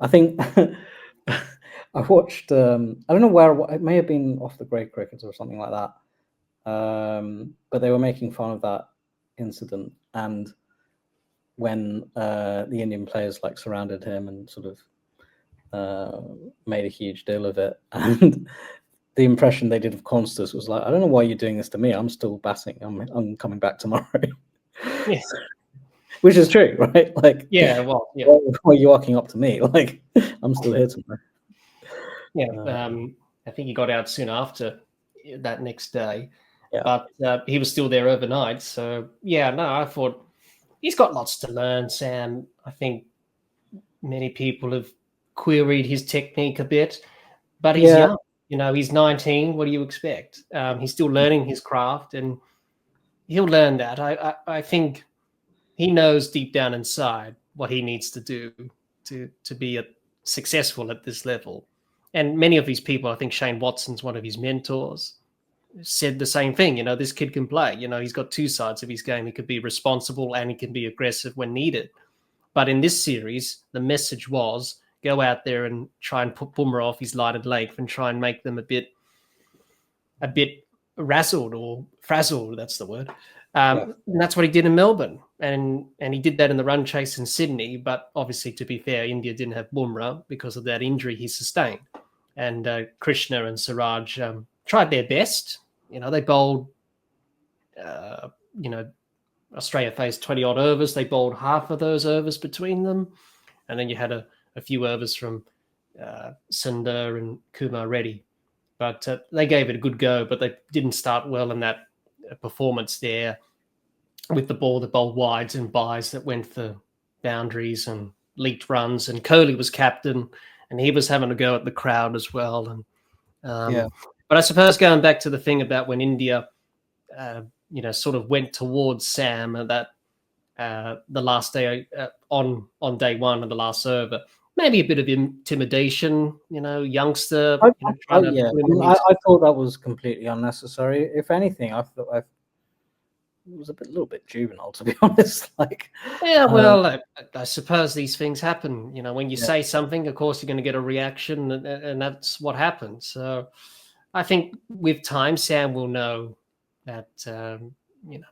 I think I watched, I don't know where, it may have been off the Grey Cricket or something like that. But they were making fun of that incident. And when the Indian players surrounded him and sort of made a huge deal of it. And the impression they did of Constas was like, I don't know why you're doing this to me. I'm still batting. I'm coming back tomorrow. Yes. Which is true, right? Why are you walking up to me? I'm still here tomorrow. Yeah, I think he got out soon after that next day. Yeah. But he was still there overnight. So, I thought he's got lots to learn, Sam. I think many people have queried his technique a bit, but he's young. He's 19. What do you expect? He's still learning his craft, and he'll learn that. I think he knows deep down inside what he needs to do to be successful at this level. And many of these people, I think Shane Watson's one of his mentors, said the same thing. This kid can play. He's got 2 sides of his game. He could be responsible and he can be aggressive when needed. But in this series, the message was go out there and try and put Bumrah off his lighted length and try and make them a bit razzled or frazzled. That's the word. And that's what he did in Melbourne. And he did that in the run chase in Sydney. But obviously, to be fair, India didn't have Bumrah because of that injury he sustained. And Krishna and Siraj tried their best. They bowled, Australia faced 20-odd overs. They bowled half of those overs between them. And then you had a few overs from Sundar and Kumar Reddy. But they gave it a good go, but they didn't start well in that performance there with the ball that bowled wides and byes that went for boundaries and leaked runs. And Kohli was captain, and he was having a go at the crowd as well. And But I suppose going back to the thing about when India, sort of went towards Sam that the last day on day one of the last over, maybe a bit of intimidation, youngster, I, trying to yeah, put him in I, his. I thought that was completely unnecessary. If anything, I thought it was little bit juvenile, to be honest. Like, Yeah, well, I suppose these things happen. When you yeah, say something, of course, you're going to get a reaction, and that's what happens. So I think with time, Sam will know that,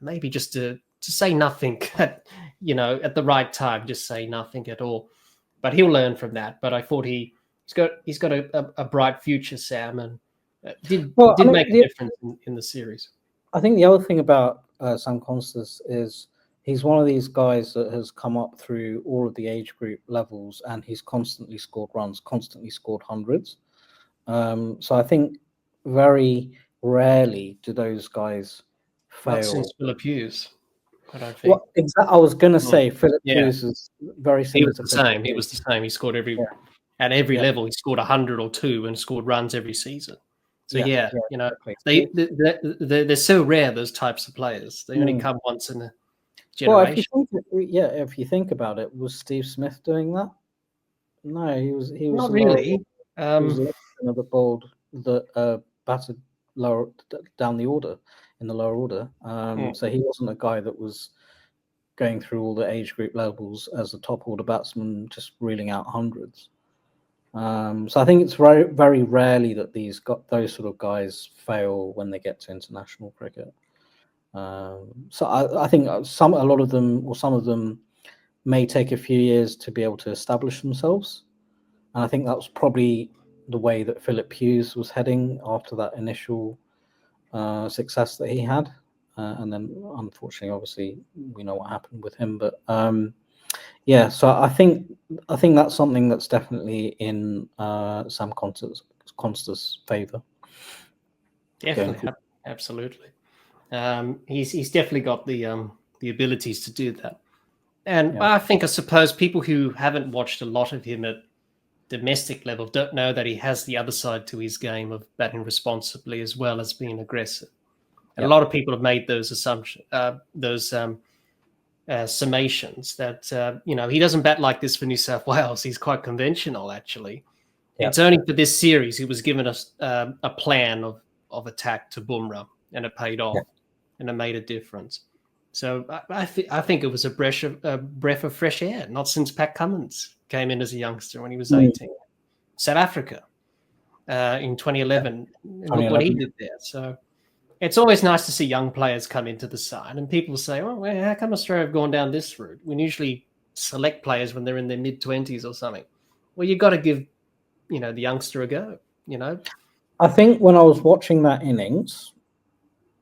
maybe just to say nothing at the right time, just say nothing at all. But he'll learn from that. But I thought he's got a bright future, Sam, and did well, I mean, make a difference in the series. I think the other thing about Sam Constas is he's one of these guys that has come up through all of the age group levels, and he's constantly scored runs, constantly scored hundreds. So I think very rarely do those guys Not fail. since Philip Hughes, I don't think. Well, I was going to Mm. say Philip Yeah. Hughes is very He similar was to the Philip same. He Hughes. was the same. He scored Yeah. at every Yeah. level. He scored 100 or 2 and scored runs every season. So exactly. they're so rare, those types of players. They only come once in a generation. Well, if you think about it, was Steve Smith doing that? No, he was Not really. He was another bowled that batted lower down the order in the lower order. So he wasn't a guy that was going through all the age group levels as a top order batsman, just reeling out hundreds. So I think it's very, very rarely that those sort of guys fail when they get to international cricket. So I think some of them may take a few years to be able to establish themselves. And I think that was probably the way that Philip Hughes was heading after that initial success that he had. And then, unfortunately, obviously, we know what happened with him. But so I think that's something that's definitely in Sam Constas' favour. Definitely, absolutely. He's definitely got the abilities to do that. And I suppose people who haven't watched a lot of him at domestic level don't know that he has the other side to his game of batting responsibly as well as being aggressive. And a lot of people have made those assumptions, summations that he doesn't bat like this for New South Wales. He's quite conventional, actually. It's only for this series he was given a plan of attack to Bumrah, and it paid off, and it made a difference. So I think it was a breath of fresh air. Not since Pat Cummins came in as a youngster when he was 18. South Africa in 2011. And look what he did there. So it's always nice to see young players come into the side. And people say, well, how come Australia have gone down this route? We usually select players when they're in their mid-20s or something. Well, you've got to give the youngster a go. I think when I was watching that innings,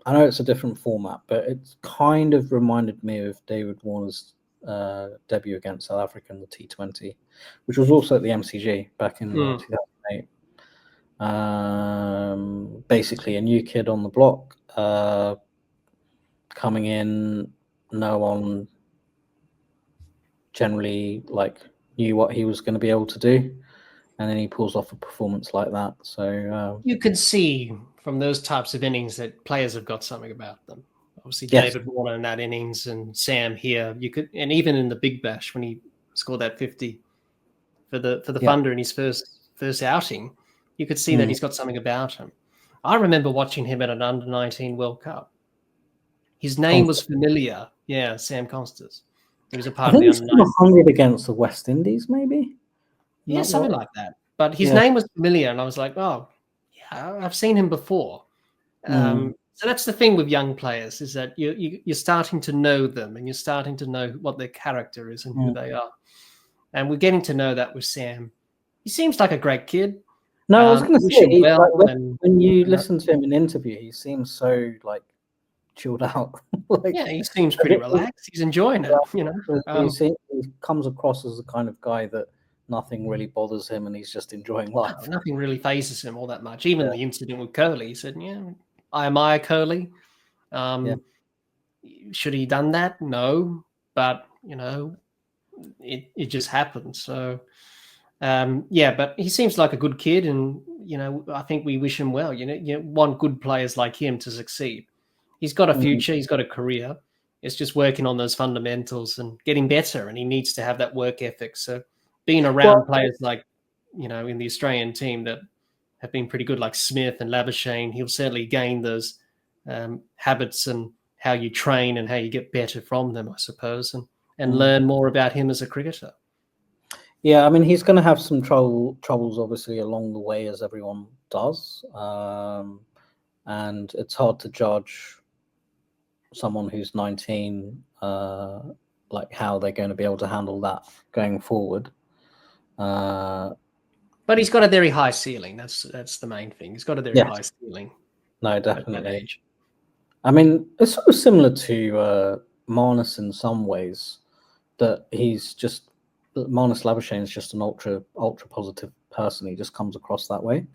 I know it's a different format, but it kind of reminded me of David Warner's debut against South Africa in the T20, which was also at the MCG back in 2008. Basically, a new kid on the block coming in. No one generally knew what he was going to be able to do, and then he pulls off a performance like that. So you could see from those types of innings that players have got something about them. Obviously, David Warner in that innings and Sam here. And even in the Big Bash when he scored that 50 for the Thunder in his first outing, you could see that he's got something about him. I remember watching him at an under-19 World Cup. His name was familiar. Yeah, Sam Constas. He was a part of the under-19. 100 against the West Indies, maybe. Yeah, something like that. But his name was familiar, and I was like, oh, yeah, I've seen him before. So that's the thing with young players, is that you're starting to know them, and you're starting to know what their character is and who they are. And we're getting to know that with Sam. He seems like a great kid. No, I was going to say, when you listen to him in interview, he seems so chilled out. He seems pretty relaxed. He's enjoying it. He comes across as the kind of guy that nothing really bothers him, and he's just enjoying life. No, nothing really phases him all that much. Even the incident with Kohli, he said, I admire Kohli. Should he done that? No, but it just happened. So but he seems like a good kid, and I think we wish him well. You want good players like him to succeed. He's got a future. He's got a career. It's just working on those fundamentals and getting better, and he needs to have that work ethic. So being around players like, in the Australian team that have been pretty good, like Smith and Labuschagne, he'll certainly gain those habits and how you train and how you get better from them, I suppose, and learn more about him as a cricketer. Yeah, I mean, he's going to have some troubles, obviously, along the way, as everyone does. And it's hard to judge someone who's 19, like how they're going to be able to handle that going forward. But he's got a very high ceiling. That's the main thing. He's got a very high ceiling. No, definitely. I mean, it's sort of similar to Marnus in some ways, that Marnus Labuschagne is just an ultra positive person. He just comes across that way.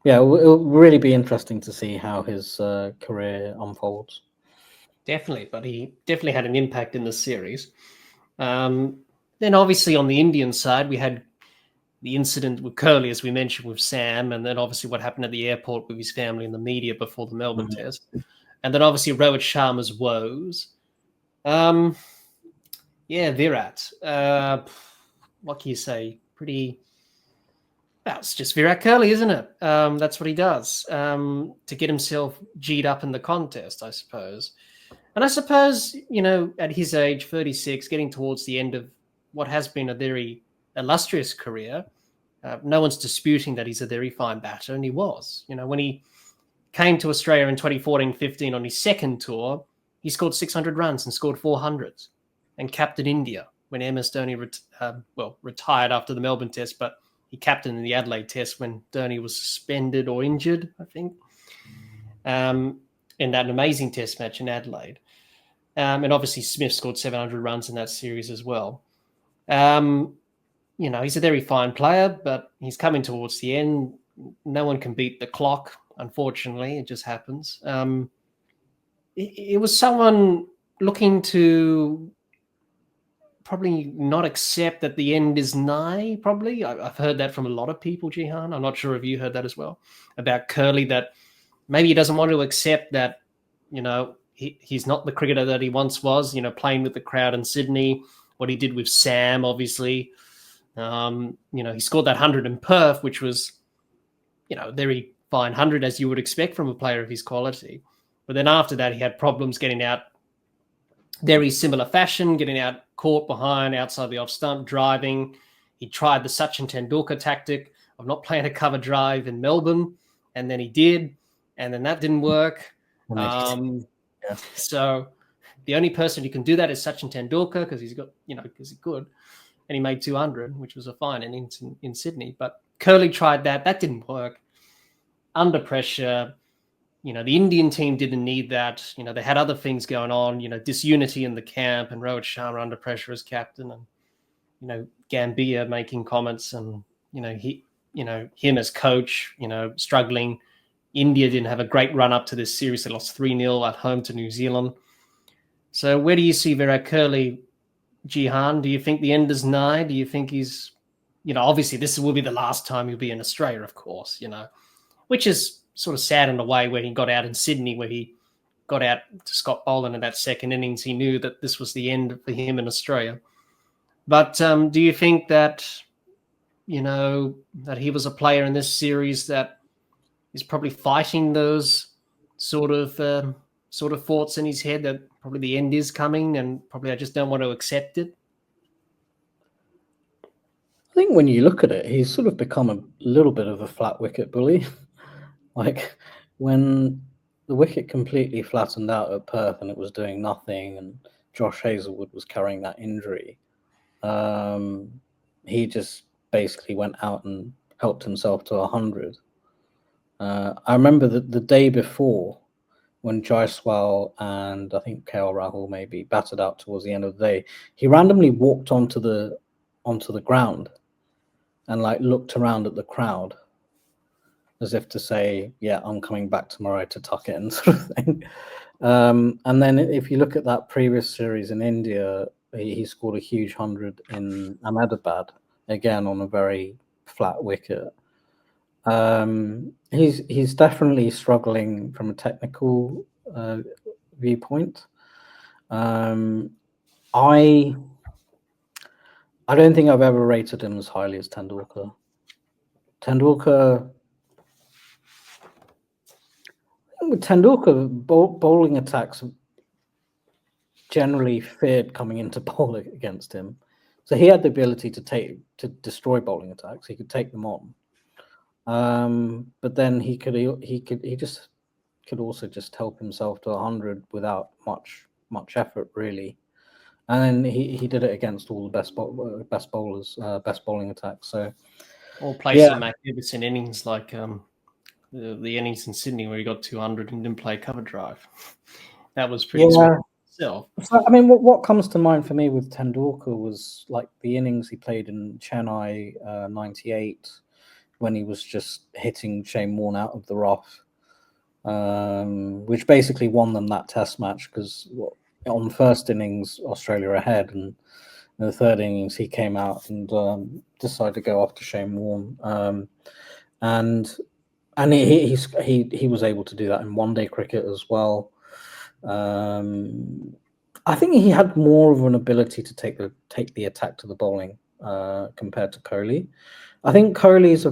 It'll really be interesting to see how his career unfolds. Definitely, but he definitely had an impact in the series. Then obviously on the Indian side, we had the incident with Curly, as we mentioned, with Sam, and then obviously what happened at the airport with his family and the media before the Melbourne test. And then obviously Rohit Sharma's woes. Virat. What can you say? It's just Virat Kohli, isn't it? That's what he does to get himself G'd up in the contest, I suppose. And I suppose, at his age, 36, getting towards the end of what has been a very illustrious career, no one's disputing that he's a very fine batter, and he was. When he came to Australia in 2014-15 on his second tour, he scored 600 runs and scored 400s and captained India when MS Dhoni retired after the Melbourne test, but he captained in the Adelaide test when Dhoni was suspended or injured, I think, in that amazing test match in Adelaide. And obviously Smith scored 700 runs in that series as well. He's a very fine player, but he's coming towards the end. No one can beat the clock, unfortunately. It just happens. It was someone looking to probably not accept that the end is nigh, probably. I've heard that from a lot of people, Jehan. I'm not sure if you heard that as well, about Curly, that maybe he doesn't want to accept that, he's not the cricketer that he once was, playing with the crowd in Sydney, what he did with Sam, obviously. He scored that 100 in Perth, which was, a very fine 100, as you would expect from a player of his quality. But then after that, he had problems getting out very similar fashion, getting out caught behind, outside the off stump, driving. He tried the Sachin Tendulkar tactic of not playing a cover drive in Melbourne, and then he did, and then that didn't work. So the only person who can do that is Sachin Tendulkar, because he's got, because he's good, and he made 200, which was a fine in Sydney. But Curly tried that. That didn't work. Under pressure. The Indian team didn't need that. They had other things going on, disunity in the camp, and Rohit Sharma under pressure as captain, and, Gambhir making comments, and, him as coach, struggling. India didn't have a great run up to this series. They lost 3-0 at home to New Zealand. So where do you see Virat Kohli, Jehan? Do you think the end is nigh? Do you think he's, obviously this will be the last time he'll be in Australia, of course, which is sort of sad in a way, where he got out in Sydney, where he got out to Scott Boland in that second innings. He knew that this was the end for him in Australia. But do you think that, that he was a player in this series that is probably fighting those sort of thoughts in his head, that probably the end is coming and probably I just don't want to accept it? I think when you look at it, he's sort of become a little bit of a flat wicket bully. Like, when the wicket completely flattened out at Perth and it was doing nothing, and Josh Hazlewood was carrying that injury, he just basically went out and helped himself to 100. I remember that the day before, when Jaiswal and I think KL Rahul maybe batted out towards the end of the day, he randomly walked onto the ground and looked around at the crowd, as if to say, yeah, I'm coming back tomorrow to tuck it in, sort of thing. And then if you look at that previous series in India, he scored a huge 100 in Ahmedabad, again on a very flat wicket. He's definitely struggling from a technical viewpoint. I don't think I've ever rated him as highly as Tendulkar. With Tendulkar, bowling attacks generally feared coming into bowl against him, so he had the ability to destroy bowling attacks. He could take them on, but then he could also just help himself to 100 without much effort, really. And he did it against all the best bowlers, best bowling attacks. So, or play some magnificent innings like the innings in Sydney where he got 200 and didn't play cover drive. That was pretty sweet itself. So, I mean, what comes to mind for me with Tendulkar was like the innings he played in Chennai '98 when he was just hitting Shane Warne out of the rough, which basically won them that Test match because on the first innings Australia were ahead, and in the third innings he came out and decided to go after Shane Warne, and he was able to do that in one-day cricket as well. I think he had more of an ability to take the attack to the bowling compared to Kohli. I think Kohli is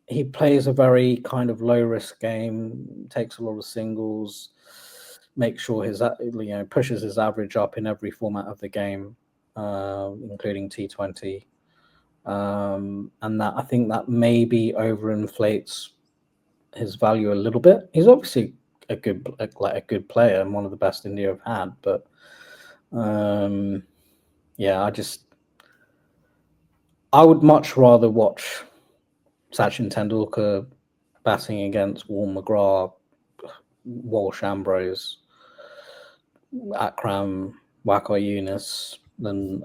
he plays a very kind of low risk game, takes a lot of singles, makes sure pushes his average up in every format of the game, including T20, and that I think that maybe overinflates his value a little bit. He's obviously a good player and one of the best India have had, but I would much rather watch Sachin Tendulkar batting against Warne, McGrath, Walsh, Ambrose, Akram, Waqar Younis than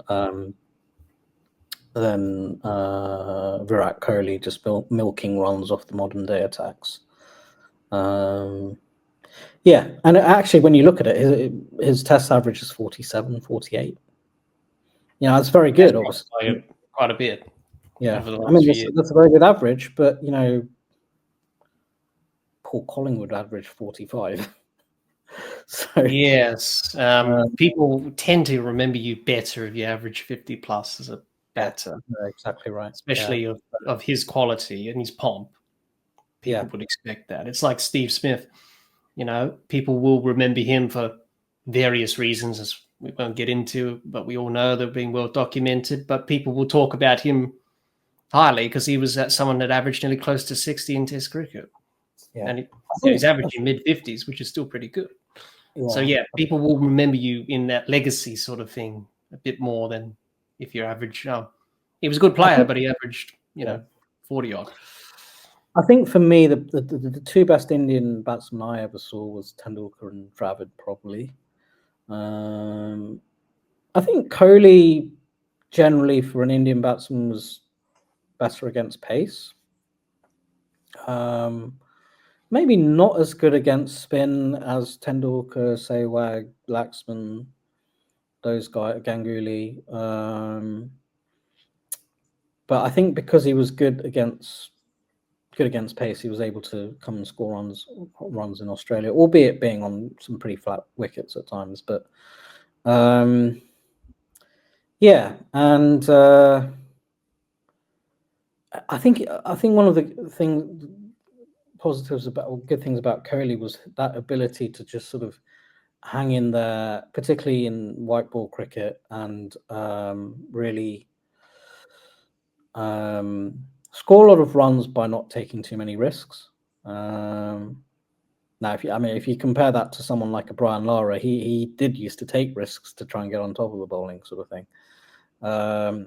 Virat Kohli just milking runs off the modern day attacks. And actually, when you look at it, his Test average is 47, 48. It's very good, obviously. Quite a bit. Yeah, I mean, that's a very good average, but, Paul Collingwood averaged 45. So, yes, people tend to remember you better if you average 50 plus as a batter. Exactly right. Especially of his quality and his pomp. People would expect that. It's like Steve Smith. People will remember him for various reasons, as we won't get into, but we all know they're being well documented. But people will talk about him highly because he was someone that averaged nearly close to 60 in Test cricket. Yeah. And he's averaging mid-50s, which is still pretty good. Yeah. So, people will remember you in that legacy sort of thing a bit more than if you're average. He was a good player, but he averaged, 40-odd. I think for me, the two best Indian batsmen I ever saw was Tendulkar and Dravid, probably. I think Kohli, generally for an Indian batsman, was better against pace. Maybe not as good against spin as Tendulkar, Sehwag, Laxman, those guys, Ganguly. But I think because he was good against pace, he was able to come and score runs in Australia, albeit being on some pretty flat wickets at times. But and I think one of the good things about Kohli was that ability to just sort of hang in there, particularly in white ball cricket, and really score a lot of runs by not taking too many risks. Now, if you compare that to someone like a Brian Lara, he did used to take risks to try and get on top of the bowling, sort of thing. But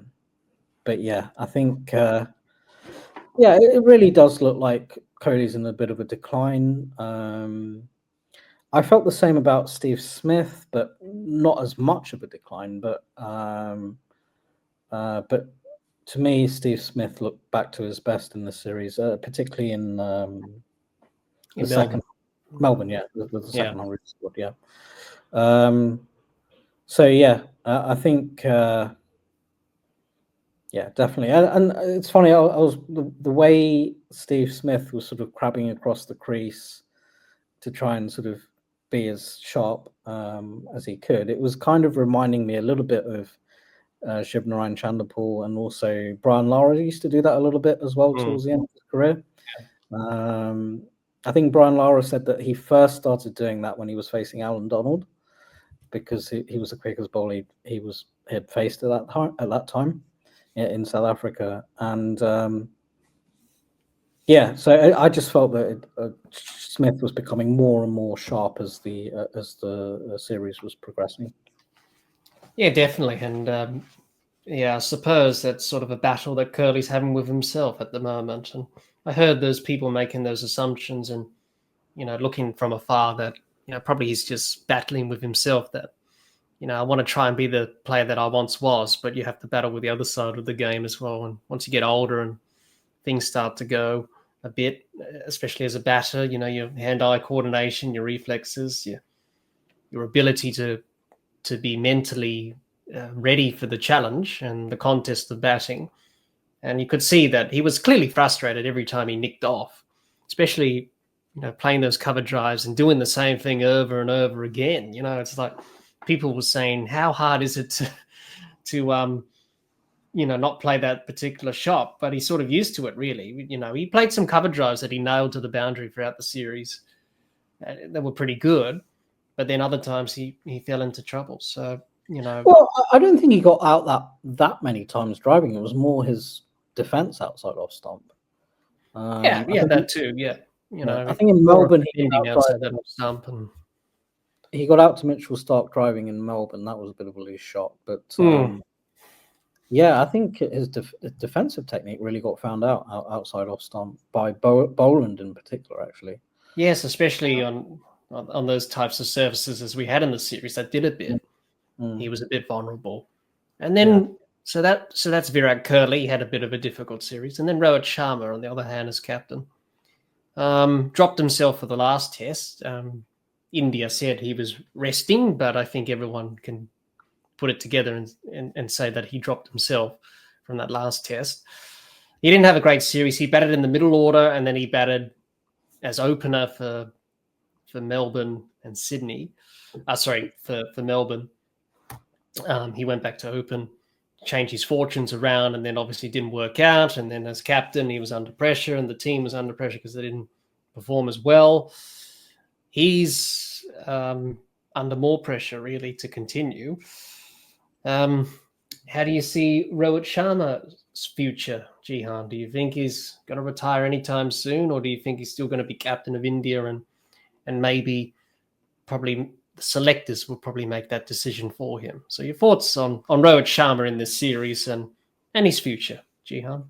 I think it really does look like Kohli's in a bit of a decline. I felt the same about Steve Smith, but not as much of a decline. But to me, Steve Smith looked back to his best in the series, particularly in second Melbourne, the second 100 squad, I think, definitely. And it's funny, I was the way Steve Smith was sort of crabbing across the crease to try and sort of be as sharp as he could. It was kind of reminding me a little bit of Shivnarine Chanderpaul, and also Brian Lara used to do that a little bit as well towards the end of his career. I think Brian Lara said that he first started doing that when he was facing Alan Donald, because he was the quickest bowler he had faced at that time in South Africa. And so I just felt that Smith was becoming more and more sharp as the series was progressing. Yeah, definitely. And I suppose that's sort of a battle that Curly's having with himself at the moment. And I heard those people making those assumptions and, looking from afar that, probably he's just battling with himself that, I want to try and be the player that I once was, but you have to battle with the other side of the game as well. And once you get older and things start to go a bit, especially as a batter, your hand-eye coordination, your reflexes, your ability to be mentally ready for the challenge and the contest of batting. And you could see that he was clearly frustrated every time he nicked off, especially, playing those cover drives and doing the same thing over and over again. It's like people were saying, how hard is it to not play that particular shot? But he's sort of used to it, really. He played some cover drives that he nailed to the boundary throughout the series. They were pretty good. But then other times he fell into trouble. So, Well, I don't think he got out that many times driving. It was more his defence outside off stump. That too. Yeah, I think in Melbourne he outside that off stump, and he got out to Mitchell Starc driving in Melbourne. That was a bit of a loose shot, but I think his defensive technique really got found out outside off stump by Boland in particular, actually. Yes, especially on those types of surfaces as we had in the series that did a bit. He was a bit vulnerable. And then, so that's Virat Kohli. He had a bit of a difficult series. And then Rohit Sharma, on the other hand, as captain, dropped himself for the last test. India said he was resting, but I think everyone can put it together and say that he dropped himself from that last test. He didn't have a great series. He batted in the middle order, and then he batted as opener for Melbourne and Sydney. For Melbourne. He went back to open, changed his fortunes around, and then obviously didn't work out. And then as captain, he was under pressure, and the team was under pressure because they didn't perform as well. He's under more pressure, really, to continue. How do you see Rohit Sharma's future, Jehan? Do you think he's going to retire anytime soon, or do you think he's still going to be captain of India and maybe probably the selectors will probably make that decision for him? So your thoughts on Rohit Sharma in this series and his future, Jehan?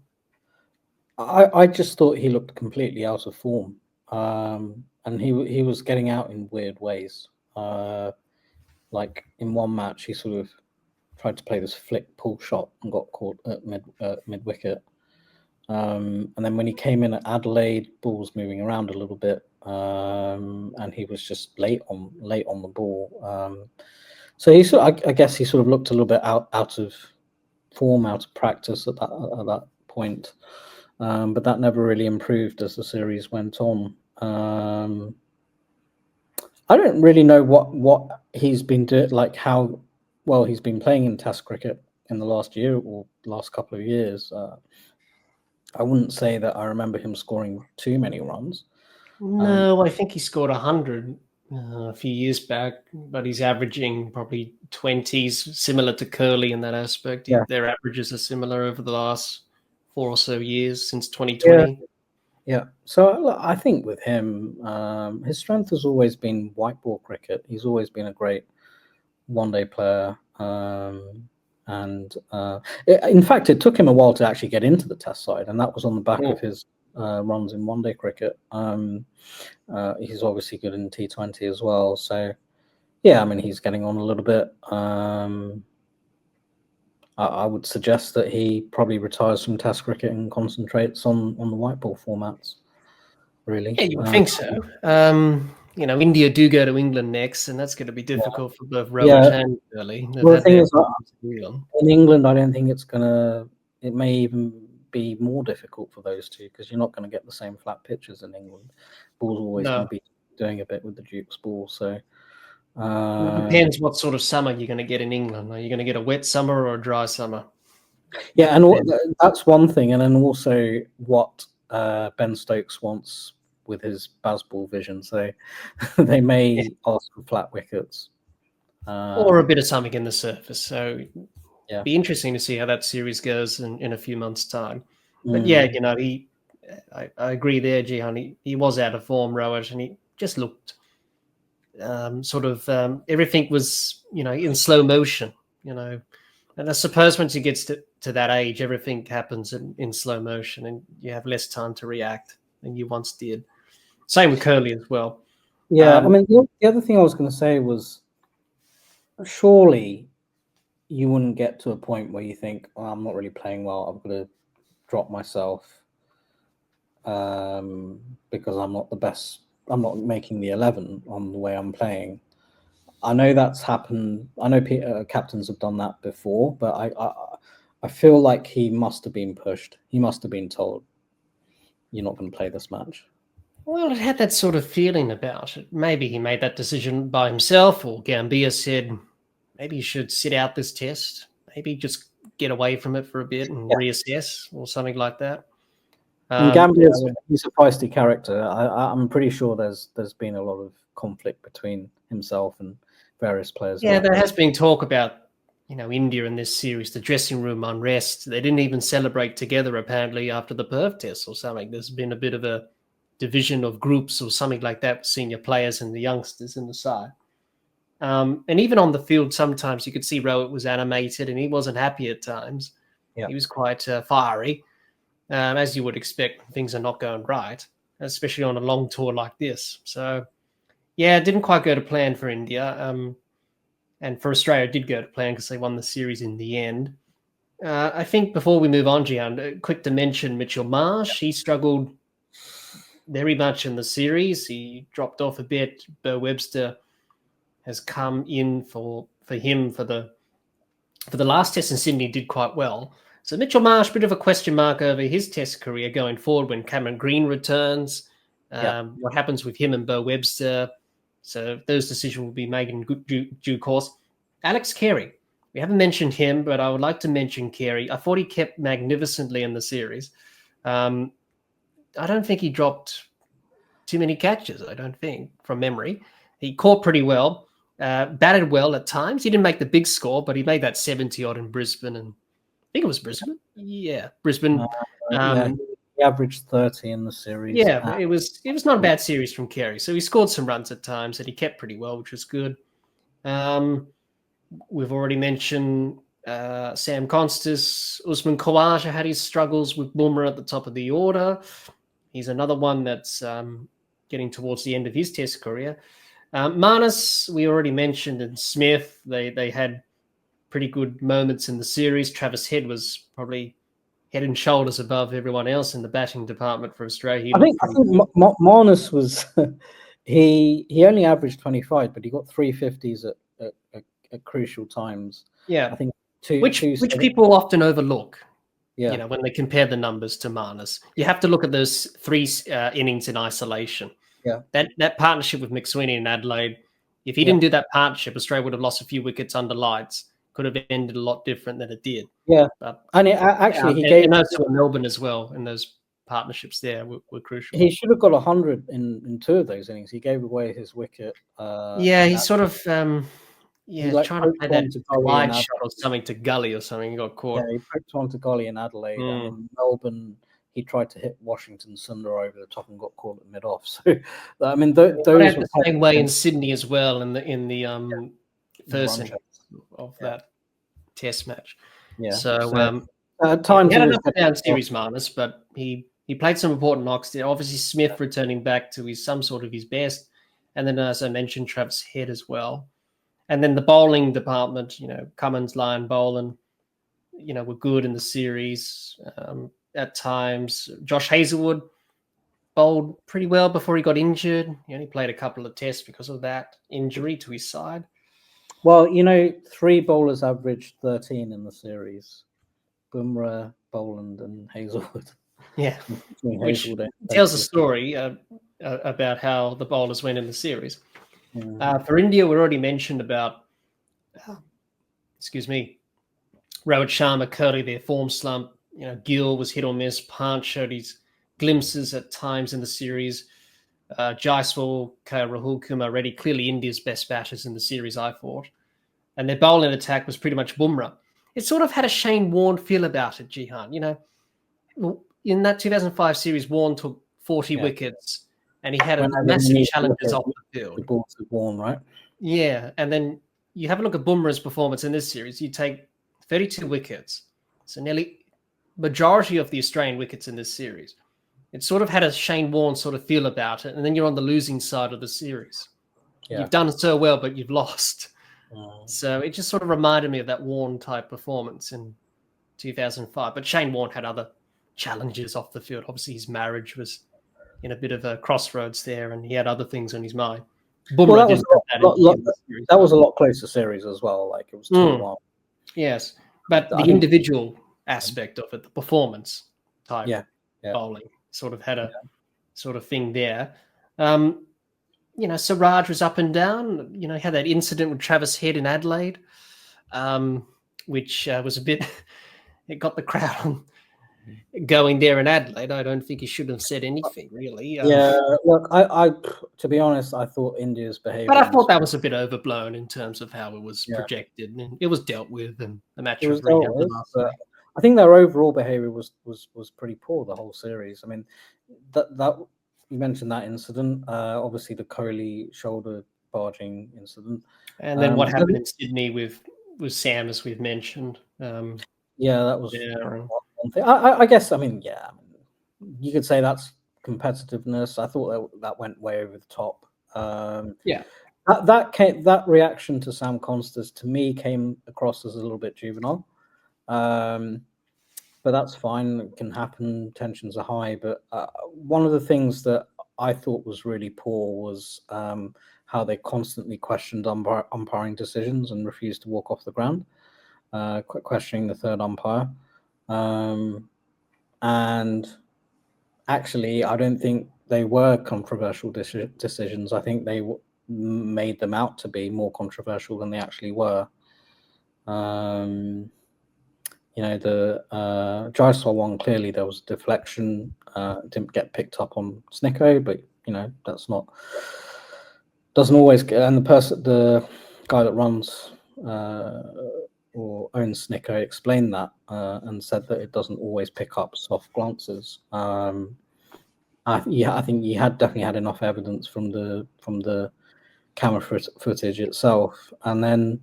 I just thought he looked completely out of form, and he was getting out in weird ways. Like in one match, he sort of tried to play this flick pull shot and got caught at mid wicket. And then when he came in at Adelaide, ball was moving around a little bit, and he was just late on the ball. So I guess he sort of looked a little bit out of form, out of practice at that point. But that never really improved as the series went on. I don't really know what he's been doing, like how well he's been playing in Test cricket in the last year or last couple of years. I wouldn't say that I remember him scoring too many runs. No, I think he scored 100 a few years back, but he's averaging probably 20s, similar to Curly in that aspect. Yeah. Their averages are similar over the last 4 or so years since 2020. Yeah. So I think with him, his strength has always been white ball cricket. He's always been a great one-day player. In fact, it took him a while to actually get into the Test side, and that was on the back of his runs in one-day cricket. He's obviously good in T20 as well. So, yeah, I mean, he's getting on a little bit. I would suggest that he probably retires from Test cricket and concentrates on the white ball formats, really. Yeah, you would think so. India do go to England next, and that's going to be difficult for both Rohit and Curly. Well, the thing is, in England, I don't think it may even be more difficult for those two because you're not going to get the same flat pitches in England. Ball's always going to be doing a bit with the Duke's ball. So It depends what sort of summer you're going to get in England. Are you going to get a wet summer or a dry summer? yeah, and that's one thing, and then also what Ben Stokes wants with his Bazball vision. So they may ask for flat wickets. Or a bit of something in the surface. So yeah, be interesting to see how that series goes in a few months' time. But yeah, you know, I agree there, Jehan. He was out of form, Rohit, and he just looked everything was, you know, in slow motion, you know. And I suppose once he gets to that age, everything happens in slow motion and you have less time to react than you once did. Same with Curly as well. Yeah, I mean, the other thing I was going to say was, surely you wouldn't get to a point where you think, oh, I'm not really playing well, I've got to drop myself because I'm not the best, I'm not making the 11 on the way I'm playing. I know that's happened. I know captains have done that before, but I feel like he must have been pushed. He must have been told, you're not going to play this match. Well, it had that sort of feeling about it. Maybe he made that decision by himself, or Gambia said, maybe you should sit out this test. Maybe just get away from it for a bit and reassess, or something like that. And Gambia's he's a feisty character. I'm pretty sure there's been a lot of conflict between himself and various players. Yeah, there has been talk about, you know, India in this series, the dressing room unrest. They didn't even celebrate together, apparently, after the Perth test or something. There's been a bit of a division of groups or something like that with senior players and the youngsters in the side. And even on the field, sometimes you could see Rohit was animated and he wasn't happy at times. Yeah. He was quite fiery, as you would expect when things are not going right, especially on a long tour like this. So, yeah, it didn't quite go to plan for India. And for Australia, it did go to plan because they won the series in the end. I think before we move on, Jehan, quick to mention Mitchell Marsh. He struggled very much in the series. He dropped off a bit. Bo Webster has come in for him for the last test in Sydney, did quite well. So Mitchell Marsh, bit of a question mark over his test career going forward when Cameron Green returns. What happens with him and Bo Webster? So those decisions will be made in due course. Alex Carey. We haven't mentioned him, but I would like to mention Carey. I thought he kept magnificently in the series. I don't think he dropped too many catches, I don't think, from memory. He caught pretty well, batted well at times. He didn't make the big score, but he made that 70-odd in Brisbane. And I think it was Brisbane. Yeah, Brisbane. He averaged 30 in the series. Yeah, it was not a bad series from Carey. So he scored some runs at times and he kept pretty well, which was good. We've already mentioned Sam Constas. Usman Khawaja had his struggles with Bumrah at the top of the order. He's another one that's getting towards the end of his test career. Marnus, we already mentioned, and Smith, they had pretty good moments in the series. Travis Head was probably head and shoulders above everyone else in the batting department for Australia. I think Marnus was he only averaged 25, but he got 350s at crucial times. Yeah, I think which people often overlook. Yeah, you know, when they compare the numbers to Marnus, you have to look at those three innings in isolation. Yeah, that partnership with McSweeney in Adelaide. If he didn't do that partnership, Australia would have lost a few wickets under lights. Could have ended a lot different than it did. Yeah, but and he gave and also Melbourne as well. And those partnerships there were crucial. He should have got 100 in two of those innings. He gave away his wicket. He sort of. trying to play that wide shot or something to Gully or something. He got caught. Yeah, he poked one to Gully in Adelaide. And in Melbourne, he tried to hit Washington Sundar over the top and got caught at mid-off. So, I mean, those were the same way in Sydney as well in the first innings of that test match. Yeah. So at times he had an up-and-down series, Marnus, but he played some important knocks there. Obviously, Smith returning back to some sort of his best. And then, as I mentioned, Travis Head as well. And then the bowling department, you know, Cummins, Lyon, Boland, you know, were good in the series at times. Josh Hazlewood bowled pretty well before he got injured. He only played a couple of tests because of that injury to his side. Well, you know, 3 bowlers averaged 13 in the series. Bumrah, Boland and Hazlewood. Yeah, which tells a story. about how the bowlers went in the series. Mm. For India, we already mentioned about, Rohit Sharma, Kohli, their form slump. Gill was hit or miss. Pant showed his glimpses at times in the series. Jaiswal, Rahul, Kumar Reddy, clearly India's best batters in the series, I thought. And their bowling attack was pretty much Bumrah. It sort of had a Shane Warne feel about it, Jehan. In that 2005 series, Warne took 40 wickets and he had massive challenges off the field. The balls of Warne, right? Yeah, and then you have a look at Bumrah's performance in this series. You take 32 wickets, so nearly majority of the Australian wickets in this series. It sort of had a Shane Warne sort of feel about it, and then you're on the losing side of the series. Yeah. You've done so well, but you've lost. So it just sort of reminded me of that Warne-type performance in 2005. But Shane Warne had other challenges off the field. Obviously, his marriage was in a bit of a crossroads there, and he had other things on his mind. Bumrah that was a lot closer series as well. Like it was 2-1. Yes, but the individual aspect of it, the performance type bowling, sort of had a sort of thing there. Siraj was up and down. He had that incident with Travis Head in Adelaide, which was a bit. It got the crowd going there in Adelaide. I don't think he should have said anything really. Look, I to be honest, I thought India's behaviour, but I thought that was a bit overblown in terms of how it was projected, and it was dealt with, and the match was dealt with. I think their overall behaviour was pretty poor the whole series. I mean, that you mentioned that incident, obviously the Kohli shoulder barging incident, and then what happened in Sydney with Sam, as we've mentioned. That was one thing. I guess. I mean, you could say that's competitiveness. I thought that went way over the top. That reaction to Sam Consters to me came across as a little bit juvenile. But that's fine. It can happen. Tensions are high. But one of the things that I thought was really poor was how they constantly questioned umpiring decisions and refused to walk off the ground, questioning the third umpire. And actually, I don't think they were controversial decisions. I think they made them out to be more controversial than they actually were. The Jaiswal one, clearly there was a deflection, didn't get picked up on Snicko, but that's doesn't always get, and the guy that runs or owns Snicko explained that and said that it doesn't always pick up soft glances. I think he had definitely had enough evidence from the camera footage itself, and then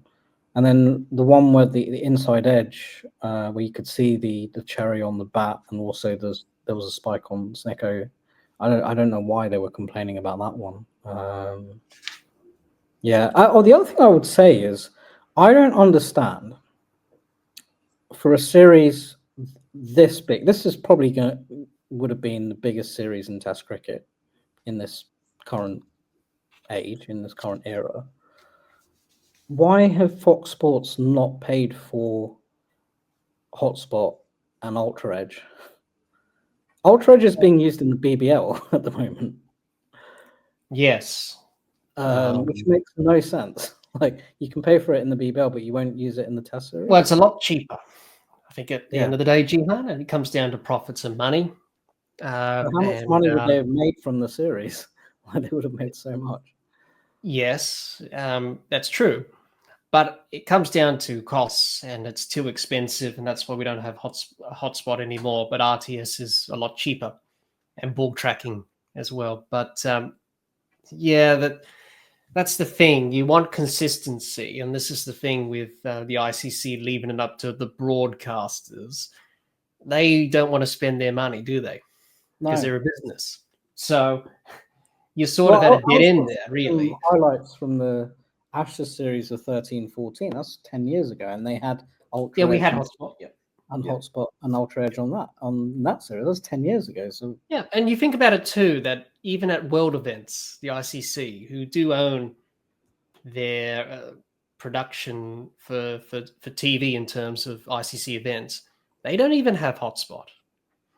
the one where the inside edge, where you could see the cherry on the bat, and also there was a spike on Snicko. I don't know why they were complaining about that one. The other thing I would say is I don't understand, for a series this big. This is probably would have been the biggest series in Test cricket in this current age, in this current era. Why have Fox Sports not paid for Hotspot and Ultra Edge? Ultra Edge is being used in the BBL at the moment. Yes. Which makes no sense. Like, you can pay for it in the BBL, but you won't use it in the Test series. Well, it's a lot cheaper. I think at the end of the day, Jehan, and it comes down to profits and money. How much money would they have made from the series? Why they would have made so much? Yes, that's true. But it comes down to costs, and it's too expensive, and that's why we don't have Hotspot anymore. But RTS is a lot cheaper, and ball tracking as well. But that's the thing. You want consistency, and this is the thing with the ICC leaving it up to the broadcasters. They don't want to spend their money, do they? Because they're a business. So you sort of at a dead end there, really. Highlights from the Ashes series of 13-14. That's 10 years ago, and they had Ultra. Yeah, we had Hotspot. Yeah, and Hotspot and Ultra Edge on that series. That was 10 years ago. So yeah, and you think about it too, that even at world events, the ICC, who do own their production for TV in terms of ICC events, they don't even have Hotspot.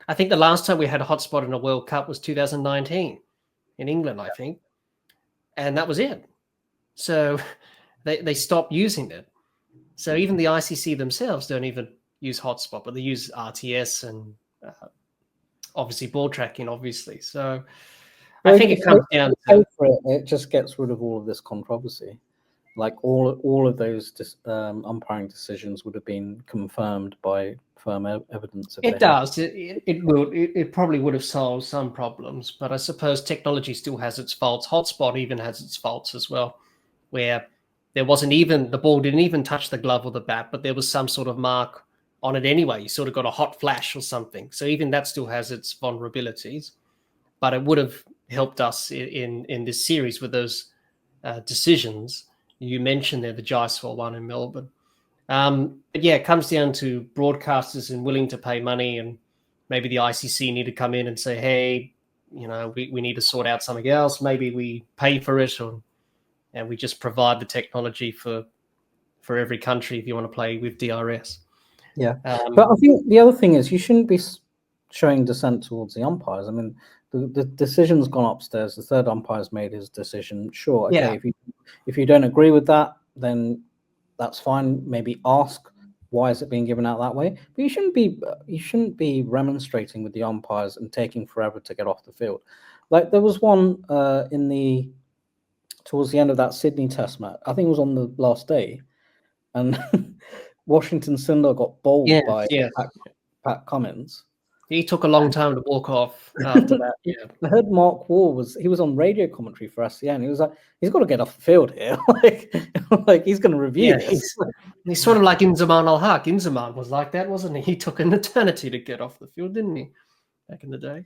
I think the last time we had a Hotspot in a World Cup was 2019. in England, I think, and that was it. So they stopped using it. So even the ICC themselves don't even use hotspot, but they use RTS and obviously ball tracking, obviously. So I think it comes down to it just gets rid of all of this controversy. Like all of those umpiring decisions would have been confirmed by firm evidence. It does. It probably would have solved some problems, but I suppose technology still has its faults. Hotspot even has its faults as well, where there wasn't even, the ball didn't even touch the glove or the bat, but there was some sort of mark on it anyway. You sort of got a hot flash or something. So even that still has its vulnerabilities, but it would have helped us in this series with those decisions. You mentioned there the Jaiswal one in Melbourne. But yeah, it comes down to broadcasters and willing to pay money, and maybe the ICC need to come in and say, hey, we need to sort out something else. Maybe we pay for it, and we just provide the technology for every country if you want to play with DRS. Yeah, but I think the other thing is you shouldn't be showing dissent towards the umpires. I mean, the decision's gone upstairs. The third umpire's made his decision. Sure, okay. Yeah. If you don't agree with that, then that's fine. Maybe ask why is it being given out that way. But you shouldn't be remonstrating with the umpires and taking forever to get off the field. Like there was one towards the end of that Sydney Test match. I think it was on the last day, and Washington Sundar got bowled by Pat Cummins. He took a long time to walk off after that. Yeah, I heard Mark Wall was on radio commentary for SCN. He was like, he's got to get off the field here. like he's going to review this. He's sort of like Inzamam al-Haq. Inzamam was like that, wasn't he? He took an eternity to get off the field, didn't he? Back in the day.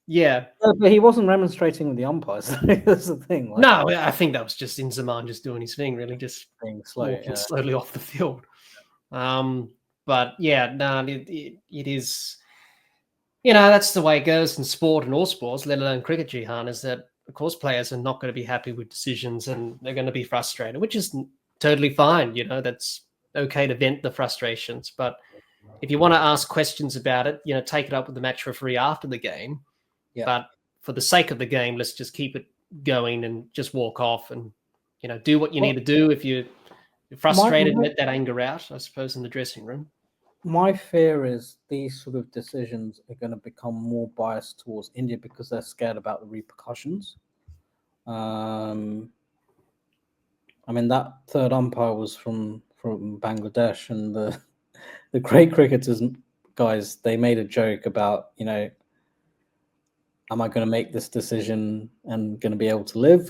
Yeah. But he wasn't remonstrating with the umpires. That's the thing. No, I think that was just Inzamam just doing his thing, really, just being walking slowly off the field. But yeah, no, it is, that's the way it goes in sport and all sports, let alone cricket, Jehan, is that, of course, players are not going to be happy with decisions and they're going to be frustrated, which is totally fine. That's okay to vent the frustrations. But if you want to ask questions about it, take it up with the match referee after the game. Yeah. But for the sake of the game, let's just keep it going and just walk off and, do what you need to do. If you're frustrated, let that anger out, I suppose, in the dressing room. My fear is these sort of decisions are going to become more biased towards India because they're scared about the repercussions. I mean, that third umpire was from Bangladesh, and the great cricketers guys, they made a joke about, am I going to make this decision and going to be able to live?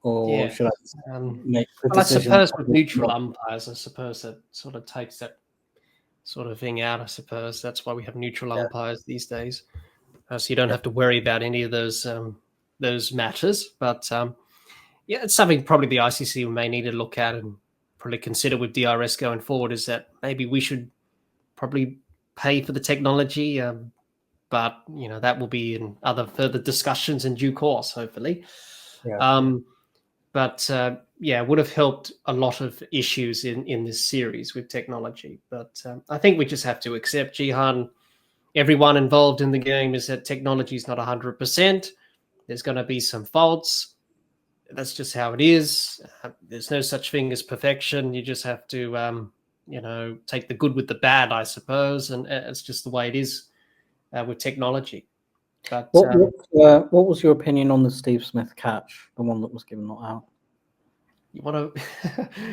Or should I make the decision? I suppose with neutral umpires, I suppose that sort of takes that sort of thing out. I suppose that's why we have neutral umpires these days, so you don't have to worry about any of those matters. But it's something probably the ICC may need to look at and probably consider with DRS going forward. Is that maybe we should probably pay for the technology, but that will be in other further discussions in due course, hopefully. Yeah. But it would have helped a lot of issues in this series with technology. But I think we just have to accept, Jehan, everyone involved in the game is that technology is not 100%. There's going to be some faults. That's just how it is. There's no such thing as perfection. You just have to, take the good with the bad, I suppose. And it's just the way it is with technology. But, what was your opinion on the Steve Smith catch, the one that was given not out? You want to?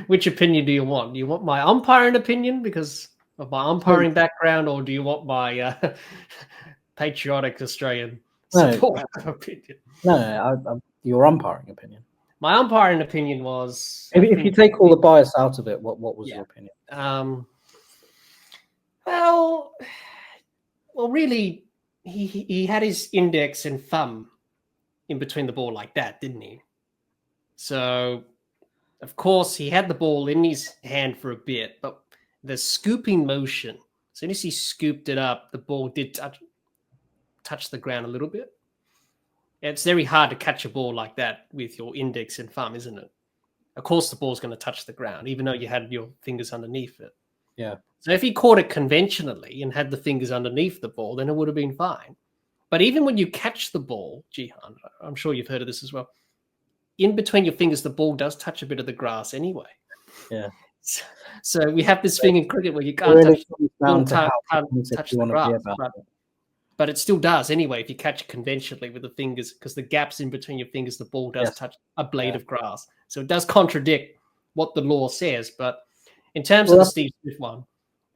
Which opinion do you want? Do you want my umpiring opinion because of my umpiring background, or do you want my patriotic Australian support opinion? No, your umpiring opinion. My umpiring opinion was. If you take all the bias out of it, what was your opinion? Well, really. He had his index and thumb in between the ball like that, didn't he? So, of course, he had the ball in his hand for a bit, but the scooping motion, as soon as he scooped it up, the ball did touch the ground a little bit. It's very hard to catch a ball like that with your index and thumb, isn't it? Of course, the ball's going to touch the ground, even though you had your fingers underneath it. Yeah. So if he caught it conventionally and had the fingers underneath the ball, then it would have been fine. But even when you catch the ball, Jehan, I'm sure you've heard of this as well. In between your fingers, the ball does touch a bit of the grass anyway. Yeah. So we have this thing in cricket where you can't touch the ball, can't touch the grass, but it still does anyway if you catch it conventionally with the fingers, because the gaps in between your fingers, the ball does touch a blade of grass. So it does contradict what the law says. But in terms of the Steve Smith one,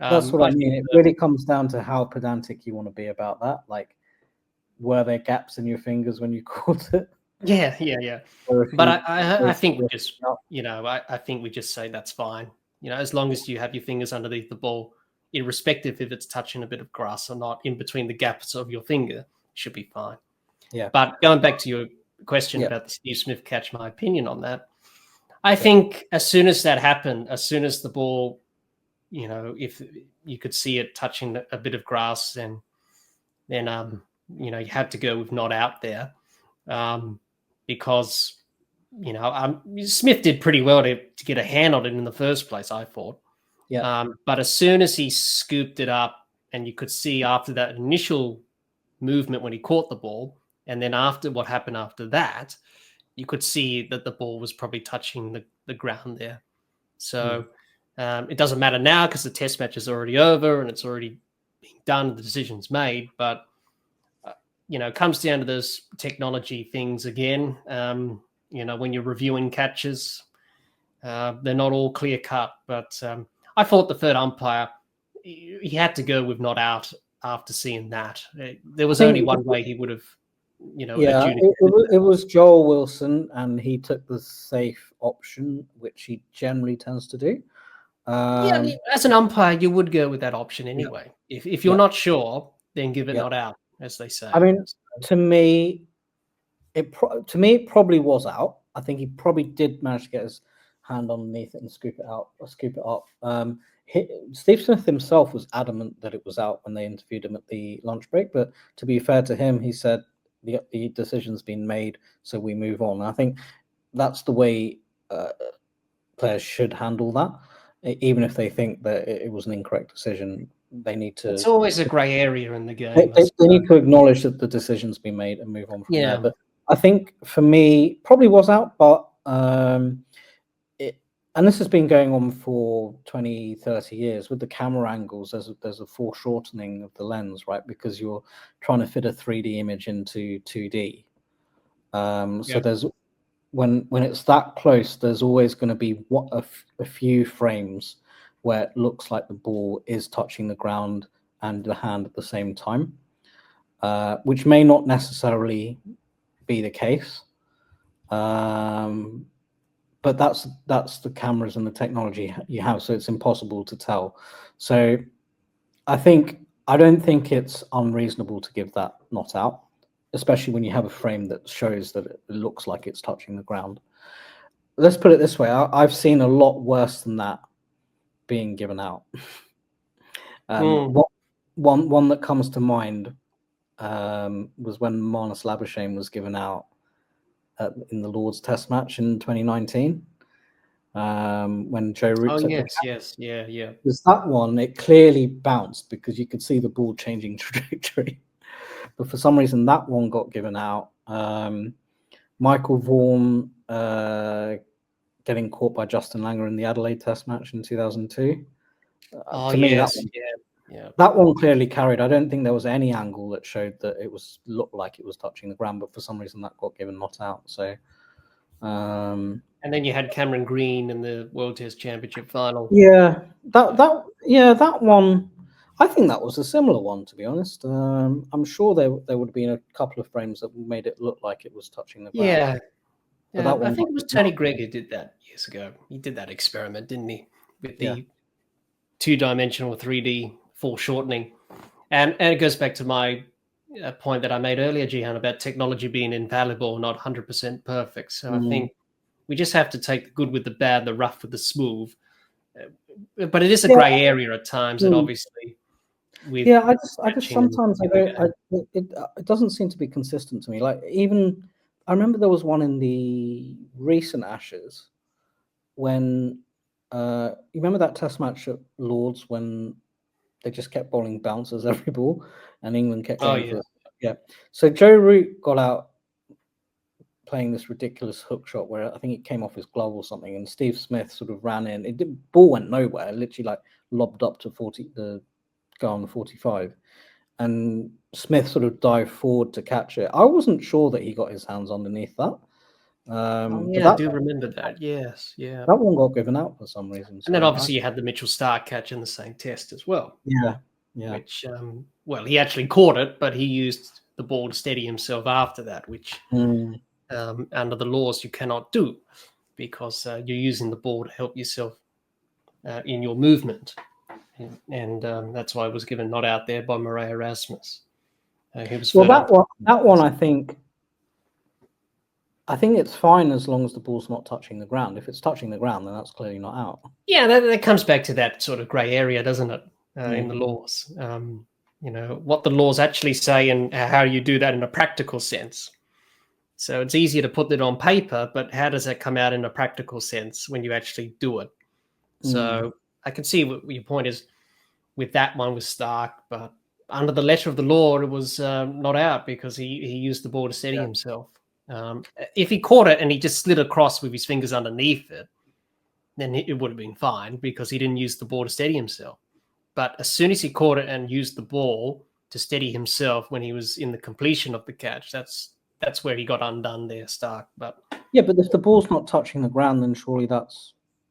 that's what I mean. It really comes down to how pedantic you want to be about that. Like, were there gaps in your fingers when you caught it? Yeah. But I think we just, I think we just say that's fine. As long as you have your fingers underneath the ball, irrespective if it's touching a bit of grass or not, in between the gaps of your finger, should be fine. Yeah. But going back to your question about the Steve Smith catch, my opinion on that, I think as soon as that happened, as soon as the ball, if you could see it touching a bit of grass, then you had to go with not out there, because Smith did pretty well to get a hand on it in the first place, I thought. Yeah. But as soon as he scooped it up, and you could see after that initial movement when he caught the ball, and then after what happened after that, you could see that the ball was probably touching the ground there. So it doesn't matter now because the test match is already over and it's already being done, the decision's made. But it comes down to those technology things again. When you're reviewing catches, they're not all clear cut. But I thought the third umpire, he had to go with not out after seeing that. There was only one way he would have, it was Joel Wilson, and he took the safe option, which he generally tends to do. As an umpire, you would go with that option anyway. If you're not sure, then give it not out, as they say. I mean, to me, it probably was out. I think he probably did manage to get his hand underneath it and scoop it up. Steve Smith himself was adamant that it was out when they interviewed him at the lunch break. But to be fair to him, he said the decision's been made, so we move on. And I think that's the way players should handle that. Even if they think that it was an incorrect decision, they need to. It's always a grey area in the game. They need to acknowledge that the decision's been made and move on from there. But I think for me, probably was out, but and this has been going on for 20, 30 years with the camera angles. There's a foreshortening of the lens, right? Because you're trying to fit a 3D image into 2D. So there's when it's that close, there's always going to be a few frames where it looks like the ball is touching the ground and the hand at the same time, which may not necessarily be the case. But that's the cameras and the technology you have, so it's impossible to tell. So I don't think it's unreasonable to give that not out, especially when you have a frame that shows that it looks like it's touching the ground. Let's put it this way: I've seen a lot worse than that being given out. One that comes to mind was when Marnus Labuschagne was given out in the Lord's Test match in 2019, when Joe Root. Yes. Because that one, it clearly bounced because you could see the ball changing trajectory. But for some reason, that one got given out. Michael Vaughan getting caught by Justin Langer in the Adelaide Test match in 2002. That one clearly carried. I don't think there was any angle that showed that it looked like it was touching the ground, but for some reason that got given not out. So, and then you had Cameron Green in the World Test Championship final. That one. I think that was a similar one, to be honest. I'm sure there would have been a couple of frames that made it look like it was touching the ground. I think it was Tony Greig who did that years ago. He did that experiment, didn't he, with the two-dimensional 3D foreshortening. And it goes back to my point that I made earlier, Jehan, about technology being invaluable, not 100% perfect. So I think we just have to take the good with the bad, the rough with the smooth. But it is a grey area at times, and obviously, I just sometimes it doesn't seem to be consistent to me. Like, even I remember there was one in the recent Ashes when you remember that Test match at Lords when they just kept bowling bouncers every ball, and England kept going for Yeah. So Joe Root got out playing this ridiculous hook shot where I think it came off his glove or something, and Steve Smith sort of ran in. Ball went nowhere, literally like lobbed up to the goal on the 45, and Smith sort of dived forward to catch it. I wasn't sure that he got his hands underneath that. I do remember that. Yes, yeah. That one got given out for some reason. And then obviously you had the Mitchell Starc catch in the same test as well. Yeah. Which, well, he actually caught it, but he used the ball to steady himself after that, which under the laws you cannot do, because you're using the ball to help yourself in your movement. And that's why it was given not out there by Murray Erasmus. He was that one I think it's fine as long as the ball's not touching the ground. If it's touching the ground, then that's clearly not out. Yeah, that comes back to that sort of grey area, doesn't it, in the laws? What the laws actually say and how you do that in a practical sense. So it's easier to put it on paper, but how does that come out in a practical sense when you actually do it? So I can see what your point is with that one with Starc, but under the letter of the law, it was not out because he used the ball to steady himself. If he caught it and he just slid across with his fingers underneath it, then it would have been fine because he didn't use the ball to steady himself. But as soon as he caught it and used the ball to steady himself when he was in the completion of the catch, that's where he got undone there, Starc. But if the ball's not touching the ground, then surely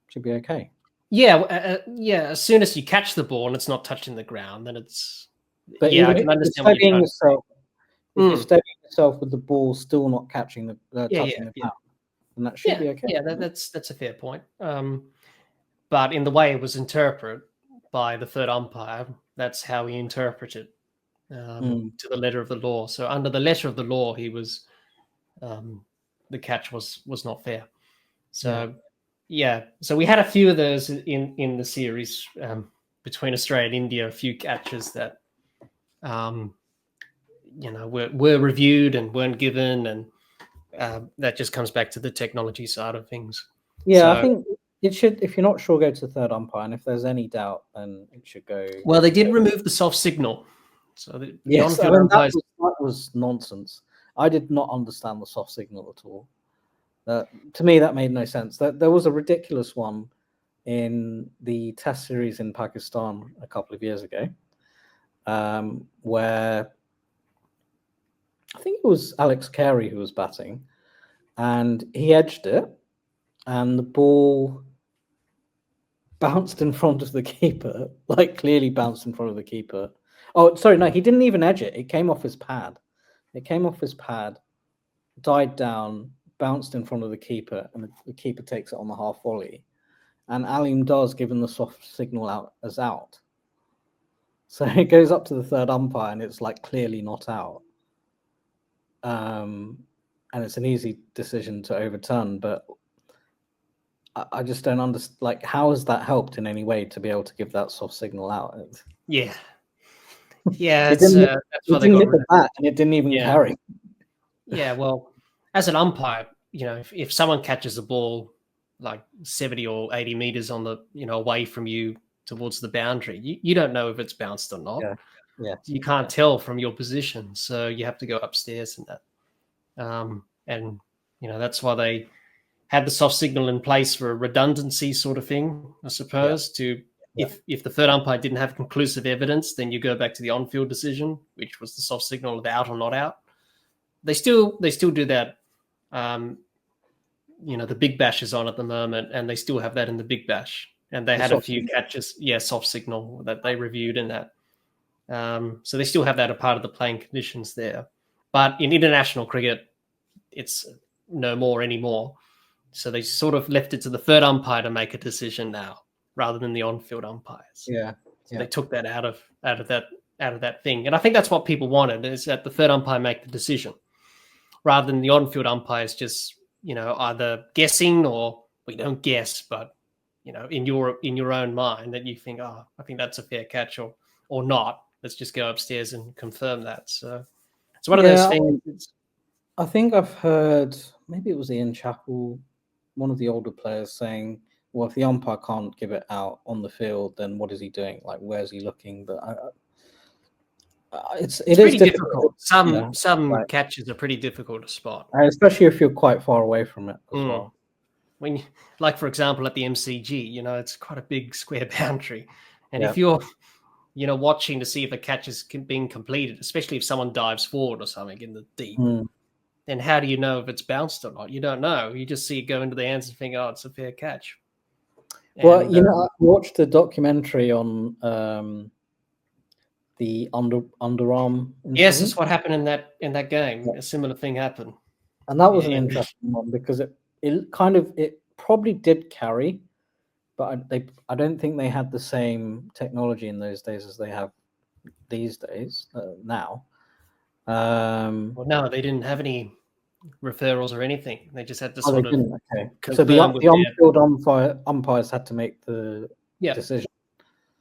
should be okay. Yeah, as soon as you catch the ball and it's not touching the ground, then it's. But I can understand what you're yourself. If you're steadying yourself with the ball still not touching the ground, then that should be okay. Yeah, that's a fair point. But in the way it was interpreted by the third umpire, that's how he interpreted to the letter of the law. So under the letter of the law, he was the catch was not fair. So so we had a few of those in the series between Australia and India. A few catches that were reviewed and weren't given, and that just comes back to the technology side of things. Yeah, I think it should. If you're not sure, go to the third umpire, and if there's any doubt, then it should go. Well, they did remove the soft signal, so that was nonsense. I did not understand the soft signal at all. To me, that made no sense. There was a ridiculous one in the Test series in Pakistan a couple of years ago, where I think it was Alex Carey who was batting, and he edged it, and the ball bounced in front of the keeper, like clearly bounced in front of the keeper. Oh, sorry, no, he didn't even edge it. It came off his pad. Died down, bounced in front of the keeper, and the keeper takes it on the half volley. And Alim Dar's given the soft signal out as out. So it goes up to the third umpire, and it's like clearly not out. And it's an easy decision to overturn, but I just don't understand. Like, how has that helped in any way to be able to give that soft signal out? Yeah, that's why they got rid of that, and it didn't even carry. Yeah, well, as an umpire, if someone catches the ball like 70 or 80 meters on the away from you towards the boundary, you don't know if it's bounced or not. Yeah. You can't tell from your position, so you have to go upstairs and that. And that's why they had the soft signal in place for a redundancy sort of thing, I suppose. If the third umpire didn't have conclusive evidence, then you go back to the on-field decision, which was the soft signal of out or not out. They still do that. The Big Bash is on at the moment, and they still have that in the Big Bash. And they had a few catches, soft signal that they reviewed in that. So they still have that a part of the playing conditions there. But in international cricket, it's no more anymore. So they sort of left it to the third umpire to make a decision now, rather than the on-field umpires. So they took that out of that thing, and I think that's what people wanted, is that the third umpire make the decision, rather than the on-field umpires just either guessing, or we don't guess, but in your own mind that you think, I think that's a fair catch, or not. Let's just go upstairs and confirm that. So it's one of those things. I think I've heard, maybe it was Ian Chappell, one of the older players, saying, well, if the umpire can't give it out on the field, then what is he doing? Like, where's he looking? But It It's is pretty difficult. difficult. Yeah, Some right. catches are pretty difficult to spot. Especially if you're quite far away from it as Mm. well. When, like for example, at the MCG, it's quite a big square boundary, and Yeah. if you're watching to see if a catch is being completed, especially if someone dives forward or something in the deep, then how do you know if it's bounced or not? You don't know. You just see it go into the hands and think, oh, it's a fair catch. Well, And I watched a documentary on the underarm yes, incident, that's what happened in that game. A similar thing happened. and that was an And interesting one because it probably did carry, but I don't think they had the same technology in those days as they have these days now. well, no, they didn't have any referrals or anything. They just had to Oh, they sort of didn't. Okay, so confirm with the their on-field umpires had to make the yeah. decision,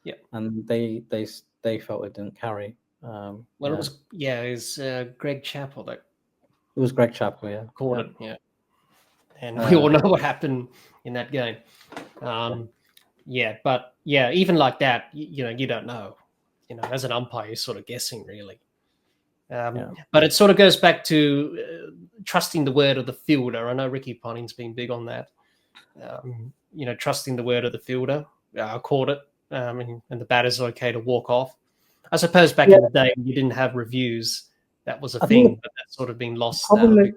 Yeah. and they felt it didn't carry. Well, Yeah. it was Greg Chappell that It was Greg Chappell, yeah. caught it. Yeah, and we all know what happened in that game. But even like that, you don't know. As an umpire, you're sort of guessing, really. But it sort of goes back to trusting the word of the fielder. I know Ricky Ponting's been big on that. Trusting the word of the fielder. I caught it, and the batter's okay to walk off. I suppose back in the day when you didn't have reviews, that was a thing, but that's sort of been lost now.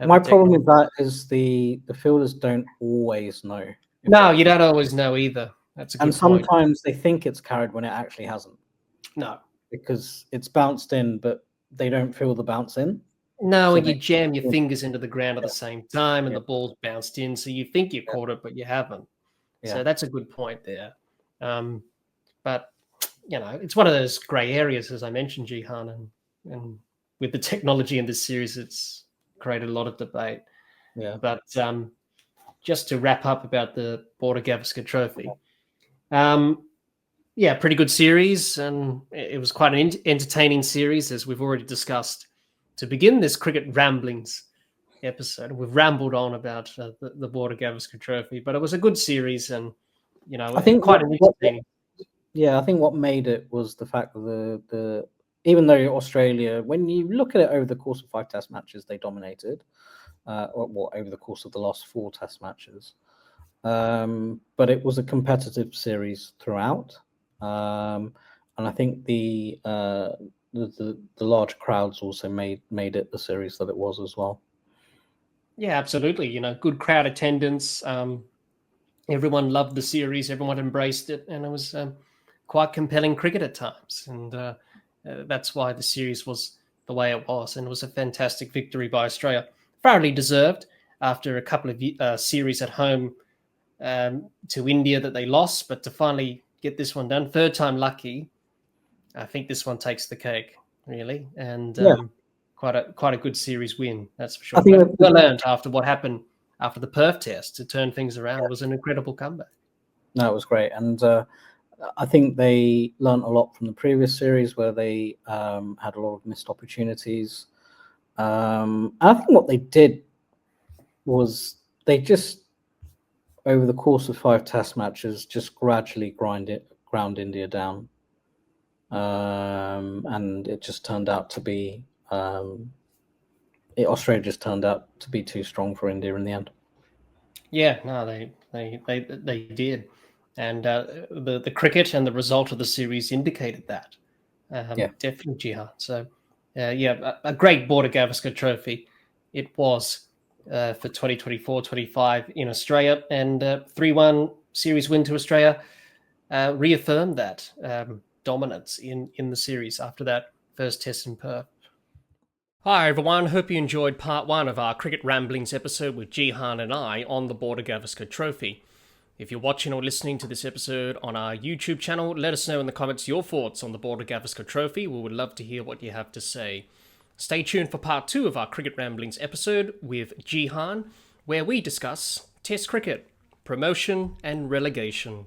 My problem with that is the fielders don't always know. No, you don't always know either. That's a good point. And sometimes they think it's carried when it actually hasn't. No. Because it's bounced in, but they don't feel the bounce in. No, So and you jam your fingers into the ground at the same time, and the ball's bounced in, so you think you caught it, but you haven't. So that's a good point there. But it's one of those grey areas, as I mentioned, Jehan, and with the technology in this series, it's created a lot of debate. Yeah. But just to wrap up about the Border Gavaskar Trophy, pretty good series, and it was quite an entertaining series, as we've already discussed. To begin this cricket ramblings episode, we've rambled on about the Border Gavaskar Trophy, but it was a good series, and I think quite an entertaining. I think what made it was the fact that the even though Australia, when you look at it over the course of 5 Test matches, they dominated, over the course of the last 4 Test matches. But it was a competitive series throughout, and I think the large crowds also made it the series that it was as well. Yeah, absolutely. Good crowd attendance. Everyone loved the series. Everyone embraced it, and it was quite compelling cricket at times. And that's why the series was the way it was. And it was a fantastic victory by Australia, thoroughly deserved after a couple of series at home to India that they lost, but to finally get this one done, third time lucky. I think this one takes the cake, really, and quite a good series win. That's for sure. I think well earned after what happened after the Perth Test to turn things around. It was an incredible comeback. No, it was great, and I think they learned a lot from the previous series where they had a lot of missed opportunities. I think what they did was they just, over the course of 5 Test matches, just gradually ground India down. And it just turned out to be Australia just turned out to be too strong for India in the end. Yeah, no, they did, and the cricket and the result of the series indicated that. Definitely, Jehan. So, a great Border Gavaskar Trophy it was for 2024-25 in Australia, and 3-1 series win to Australia reaffirmed that dominance in the series after that first test in Perth. Hi everyone, hope you enjoyed part 1 of our Cricket Ramblings episode with Jehan and I on the Border Gavaskar Trophy. If you're watching or listening to this episode on our YouTube channel, let us know in the comments your thoughts on the Border Gavaskar Trophy. We would love to hear what you have to say. Stay tuned for part 2 of our Cricket Ramblings episode with Jehan, where we discuss Test cricket, promotion and relegation.